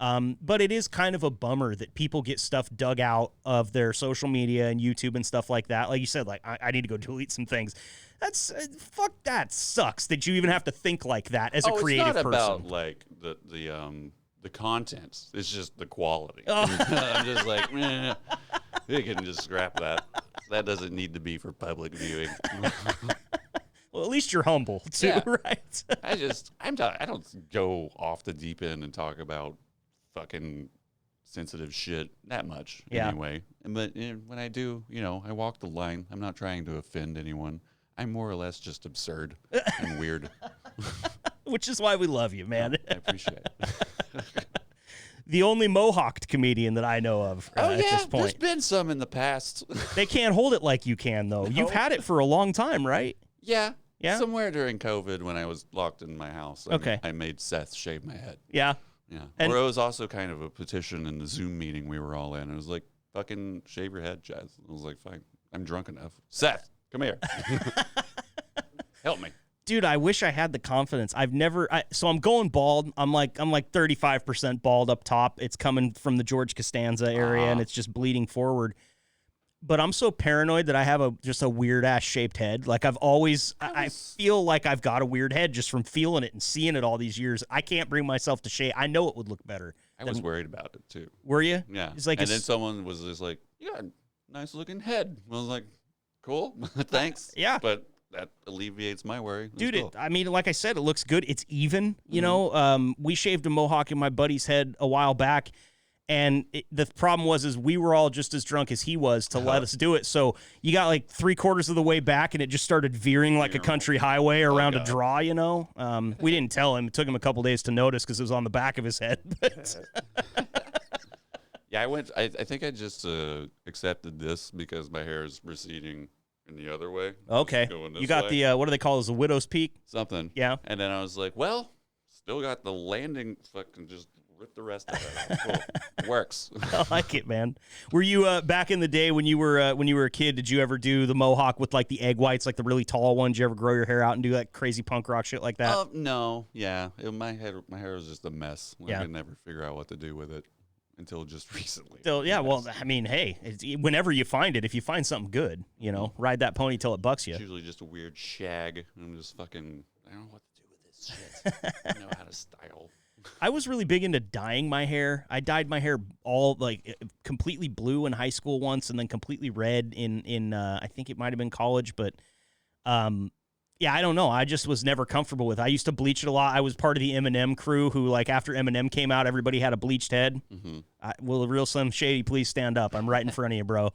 D: But it is kind of a bummer that people get stuff dug out of their social media and YouTube and stuff like that. Like you said, like, I need to go delete some things. That's fuck. That sucks that you even have to think like that as a creative person.
E: It's not about, like, the content. It's just the quality. I'm just like, you can just scrap that. That doesn't need to be for public viewing.
D: Well, at least you're humble too, right?
E: I don't go off the deep end and talk about fucking sensitive shit that much anyway. But when I do, I walk the line. I'm not trying to offend anyone. I'm more or less just absurd and weird.
D: Which is why we love you, man.
E: I appreciate it.
D: The only Mohawked comedian that I know of at this point.
E: There's been some in the past.
D: They can't hold it like you can, though. No. You've had it for a long time, right?
E: Yeah. Somewhere during COVID when I was locked in my house, I made Seth shave my head.
D: Yeah.
E: Yeah. Or it was also kind of a petition in the Zoom meeting we were all in. It was like, fucking shave your head, Chaz. I was like, fine. I'm drunk enough. Seth, come here. Help me.
D: Dude, I wish I had the confidence. So I'm going bald. I'm like 35% bald up top. It's coming from the George Costanza area, and it's just bleeding forward. but I'm so paranoid that I have just a weird ass shaped head. Like I've always, I feel like I've got a weird head just from feeling it and seeing it all these years. I can't bring myself to shave. I know it would look better.
E: I was worried about it too.
D: Were you?
E: Yeah.
D: It's like,
E: and then someone was just like, "You got a nice looking head." I was like, "Cool, thanks."
D: Yeah.
E: But that alleviates my worry.
D: Dude,
E: cool.
D: I mean, like I said, it looks good. It's even, you know. We shaved a mohawk in my buddy's head a while back, and the problem is we were all just as drunk as he was to let us do it. So you got like 3/4 of the way back, and it just started veering like a country highway around a draw, you know. We didn't tell him. It took him a couple days to notice because it was on the back of his head.
E: Yeah, I think I just accepted this because my hair is receding in the other way.
D: Okay. You got the, what do they call it, the widow's peak?
E: Something.
D: Yeah.
E: And then I was like, well, still got the landing, fucking just rip the rest of it out. Cool. Works.
D: I like it, man. Were you, back in the day when you were a kid, did you ever do the mohawk with like the egg whites, like the really tall ones? Did you ever grow your hair out and do like crazy punk rock shit like that?
E: No. Yeah. My hair was just a mess. I
D: Yeah.
E: could never figure out what to do with it. Until just recently.
D: So, yeah, well, I mean, hey, whenever you find it, if you find something good, you know, ride that pony till it bucks you.
E: It's usually just a weird shag. I'm just fucking, I don't know what to do with this shit. I don't know how to style.
D: I was really big into dyeing my hair. I dyed my hair all, like, completely blue in high school once and then completely red in I think it might have been college. But, yeah, I don't know. I just was never comfortable with it. I used to bleach it a lot. I was part of the Eminem crew who, like, after Eminem came out, everybody had a bleached head.
E: Mm-hmm.
D: Will the real Slim Shady please stand up? I'm right in front of you, bro.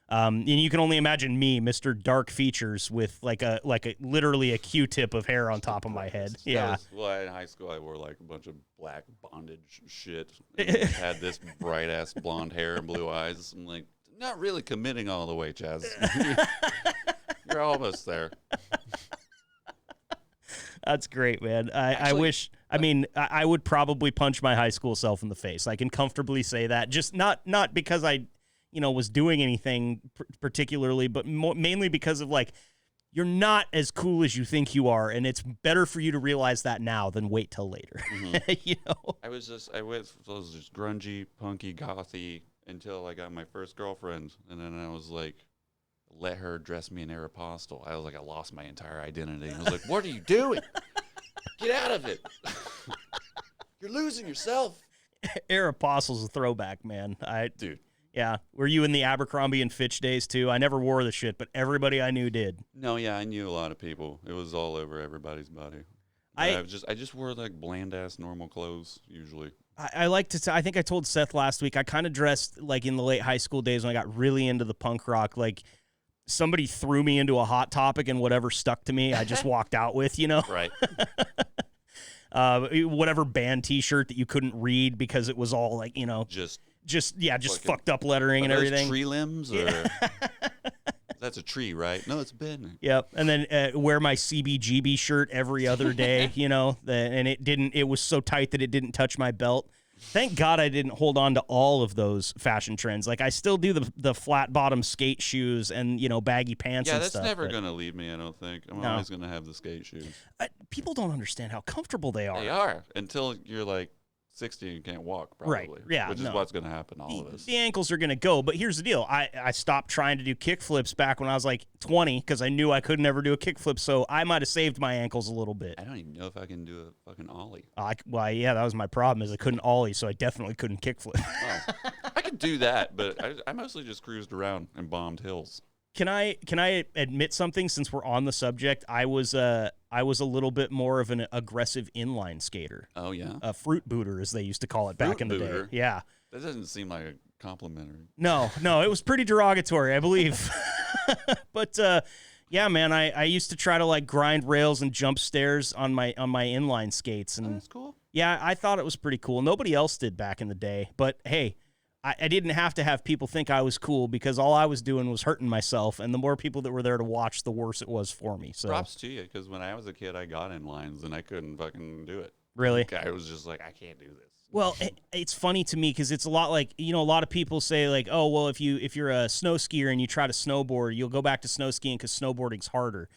D: And you can only imagine me, Mr. Dark Features, with like a literally a Q-tip of hair on top of my head. Yeah.
E: Well, in high school, I wore like a bunch of black bondage shit. Had this bright ass blonde hair and blue eyes. I'm like, not really committing all the way, Chaz. You're almost there.
D: That's great, man. I wish. I mean, I would probably punch my high school self in the face. I can comfortably say that. Just not because I, was doing anything particularly, but mainly because of like, you're not as cool as you think you are, and it's better for you to realize that now than wait till later. Mm-hmm. I was just
E: grungy, punky, gothy until I got my first girlfriend, and then I was like, let her dress me in Aeropostale. I was like, I lost my entire identity. I was like, what are you doing? Get out of it. You're losing yourself.
D: Aeropostale's a throwback, man.
E: Dude.
D: Yeah. Were you in the Abercrombie and Fitch days too? I never wore the shit, but everybody I knew did.
E: No, yeah, I knew a lot of people. It was all over everybody's body. I just wore like bland ass normal clothes usually.
D: I like to. I think I told Seth last week. I kind of dressed like in the late high school days when I got really into the punk rock, like. Somebody threw me into a Hot Topic and whatever stuck to me, I just walked out with,
E: Right.
D: Whatever band T-shirt that you couldn't read because it was all like, just fucked up lettering and everything.
E: Tree limbs or that's a tree, right? No, it's a bed.
D: Yep. And then wear my CBGB shirt every other day, and it was so tight that it didn't touch my belt. Thank God I didn't hold on to all of those fashion trends. Like I still do the flat bottom skate shoes and baggy pants.
E: Yeah,
D: and
E: that's
D: stuff,
E: never gonna leave me. I don't think I'm always gonna have the skate shoes.
D: People don't understand how comfortable they are.
E: They are until you're like 60 and can't walk, probably.
D: Right. Yeah.
E: Which is what's gonna happen to all of us.
D: The ankles are gonna go. But here's the deal: I stopped trying to do kick flips back when I was like 20 because I knew I could never do a kick flip. So I might have saved my ankles a little bit.
E: I don't even know if I can do a fucking ollie.
D: Yeah, that was my problem. Is I couldn't ollie, so I definitely couldn't kick flip.
E: I could do that, but I mostly just cruised around and bombed hills.
D: Can I admit something? Since we're on the subject, I was a little bit more of an aggressive inline skater.
E: Oh yeah,
D: a fruit booter as they used to call it back in the day. Yeah,
E: that doesn't seem like a complimentary.
D: No, it was pretty derogatory, I believe. But yeah, man, I used to try to like grind rails and jump stairs on my inline skates, and
E: that's cool.
D: Yeah, I thought it was pretty cool. Nobody else did back in the day, but hey. I didn't have to have people think I was cool because all I was doing was hurting myself, and the more people that were there to watch, the worse it was for me. So
E: props to you, because when I was a kid, I got in lines and I couldn't fucking do it.
D: Really?
E: I was just like, I can't do this.
D: Well, it's funny to me because it's a lot like, a lot of people say like, oh, well, if you're a snow skier and you try to snowboard, you'll go back to snow skiing because snowboarding's harder.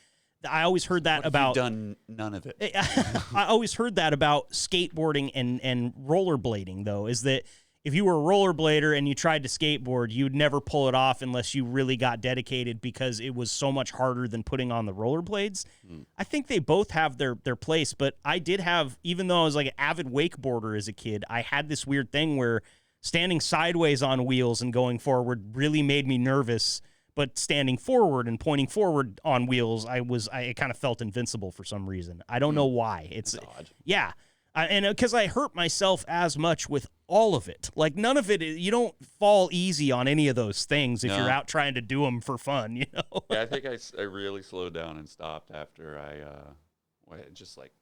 D: I always heard that about.
E: You've done none of it.
D: I always heard that about skateboarding and rollerblading, though, is that if you were a rollerblader and you tried to skateboard, you'd never pull it off unless you really got dedicated because it was so much harder than putting on the rollerblades. I think they both have their place, but I did have, even though I was like an avid wakeboarder as a kid, I had this weird thing where standing sideways on wheels and going forward really made me nervous, but standing forward and pointing forward on wheels, I kind of felt invincible for some reason. I don't know why. It's
E: odd.
D: Yeah. And because I hurt myself as much with all of it. Like, none of it, you don't fall easy on any of those things if you're out trying to do them for fun, you know?
E: Yeah, I think I really slowed down and stopped after I just, like,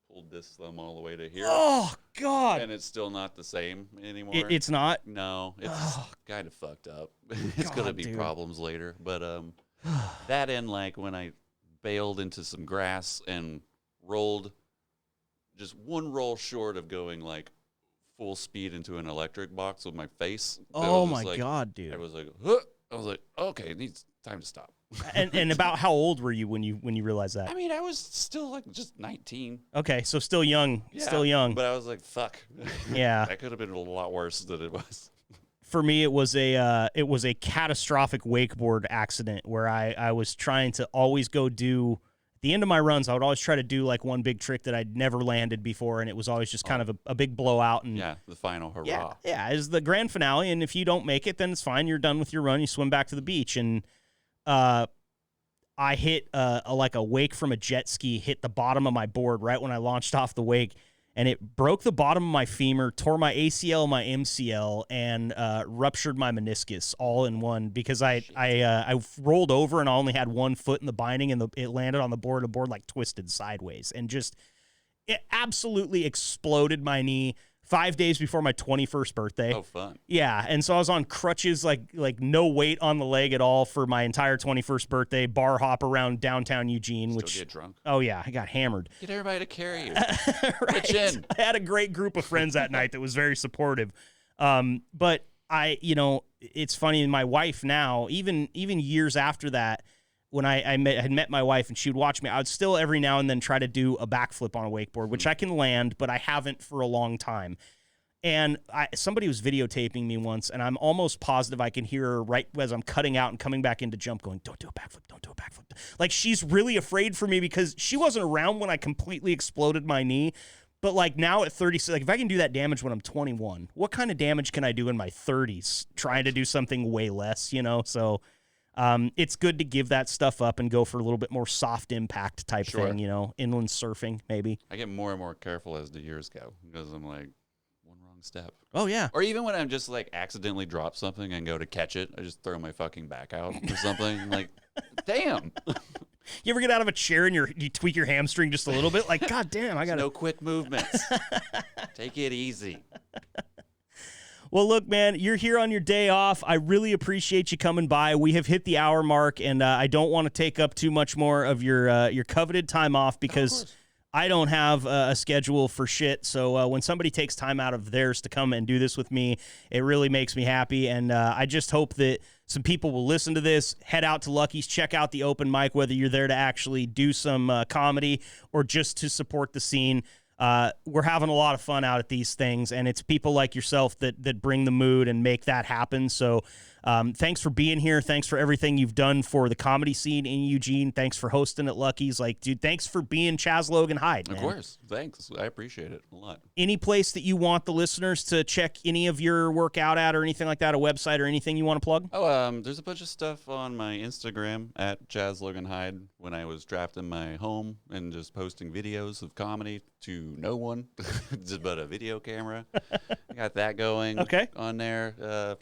E: pulled this thumb all the way to here.
D: Oh, God.
E: And it's still not the same anymore.
D: It's not?
E: No, it's kind of fucked up. It's going to be
D: dude.
E: problems later. But that and, like, when I bailed into some grass and rolled just one roll short of going, like, full speed into an electric box with my face.
D: Oh, my God, dude.
E: I was like, huh. I was like, okay, it needs time to stop.
D: and about how old were you when you realized that?
E: I mean, I was still, like, just 19.
D: Okay, so still young.
E: Yeah,
D: still young.
E: But I was like, fuck.
D: Yeah.
E: That could have been a lot worse than it was.
D: For me, it was a catastrophic wakeboard accident where I was trying to always go do, at the end of my runs, I would always try to do like one big trick that I'd never landed before, and it was always just kind of a big blowout. And
E: yeah, the final hurrah.
D: Yeah, it's the grand finale, and if you don't make it, then it's fine. You're done with your run. You swim back to the beach, and I hit like a wake from a jet ski, hit the bottom of my board right when I launched off the wake, and it broke the bottom of my femur, tore my ACL, my MCL, and ruptured my meniscus all in one because I rolled over and I only had one foot in the binding, and it landed on the board. The board like twisted sideways, and just it absolutely exploded my knee 5 days before my 21st birthday.
E: Oh, fun.
D: Yeah, and so I was on crutches, like no weight on the leg at all for my entire 21st birthday, bar hop around downtown Eugene.
E: Get drunk?
D: Oh, yeah, I got hammered.
E: Get everybody to carry you.
D: Right.
E: Pitch in.
D: I had a great group of friends that night that was very supportive. But it's funny, my wife now, even years after that, when I had met my wife and she would watch me, I would still every now and then try to do a backflip on a wakeboard, which I can land, but I haven't for a long time. And somebody was videotaping me once, and I'm almost positive I can hear her right as I'm cutting out and coming back into jump going, don't do a backflip, don't do a backflip. Like, she's really afraid for me because she wasn't around when I completely exploded my knee. But, like, now at 36, like, if I can do that damage when I'm 21, what kind of damage can I do in my 30s trying to do something way less, you know? So it's good to give that stuff up and go for a little bit more soft impact type thing, you know, inland surfing maybe.
E: I get more and more careful as the years go because I'm like, one wrong step.
D: Oh, yeah.
E: Or even when I'm just like accidentally drop something and go to catch it, I just throw my fucking back out or something. I'm like, damn.
D: You ever get out of a chair and you tweak your hamstring just a little bit? Like, God damn, I got
E: no quick movements. Take it easy.
D: Well, look, man, you're here on your day off. I really appreciate you coming by. We have hit the hour mark, and I don't want to take up too much more of your coveted time off because I don't have a schedule for shit. So when somebody takes time out of theirs to come and do this with me, it really makes me happy. And I just hope that some people will listen to this, head out to Lucky's, check out the open mic, whether you're there to actually do some comedy or just to support the scene. We're having a lot of fun out at these things, and it's people like yourself that bring the mood and make that happen. So thanks for being here. Thanks for everything you've done for the comedy scene in Eugene. Thanks for hosting at Lucky's. Like, dude, thanks for being Chaz Logan Hyde, man.
E: Of course. Thanks. I appreciate it a lot.
D: Any place that you want the listeners to check any of your work out at or anything like that, a website or anything you want to plug?
E: Oh, there's a bunch of stuff on my Instagram at Chaz Logan Hyde when I was trapped in my home and just posting videos of comedy to no one, just but a video camera. I got that going on there.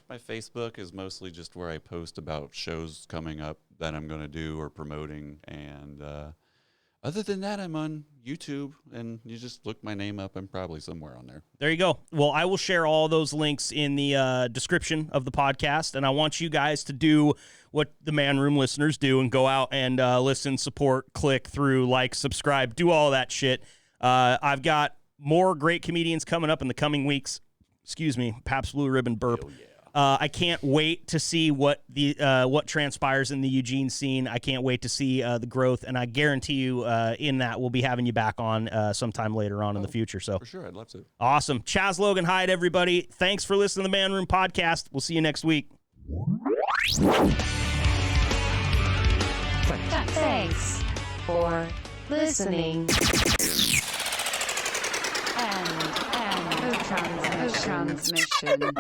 E: My Facebook is mostly just where I post about shows coming up that I'm going to do or promoting. And other than that, I'm on YouTube, and you just look my name up. I'm probably somewhere on there.
D: There you go. Well, I will share all those links in the description of the podcast, and I want you guys to do what the Man Room listeners do and go out and listen, support, click through, like, subscribe, do all that shit. I've got more great comedians coming up in the coming weeks. Excuse me, Pabst Blue Ribbon burp. I can't wait to see what transpires in the Eugene scene. I can't wait to see the growth, and I guarantee you in that we'll be having you back on sometime later on in the future. So
E: for sure, I'd love to.
D: Awesome. Chaz Logan Hyde, everybody. Thanks for listening to the Man Room Podcast. We'll see you next week.
A: Thanks for listening. And transmission.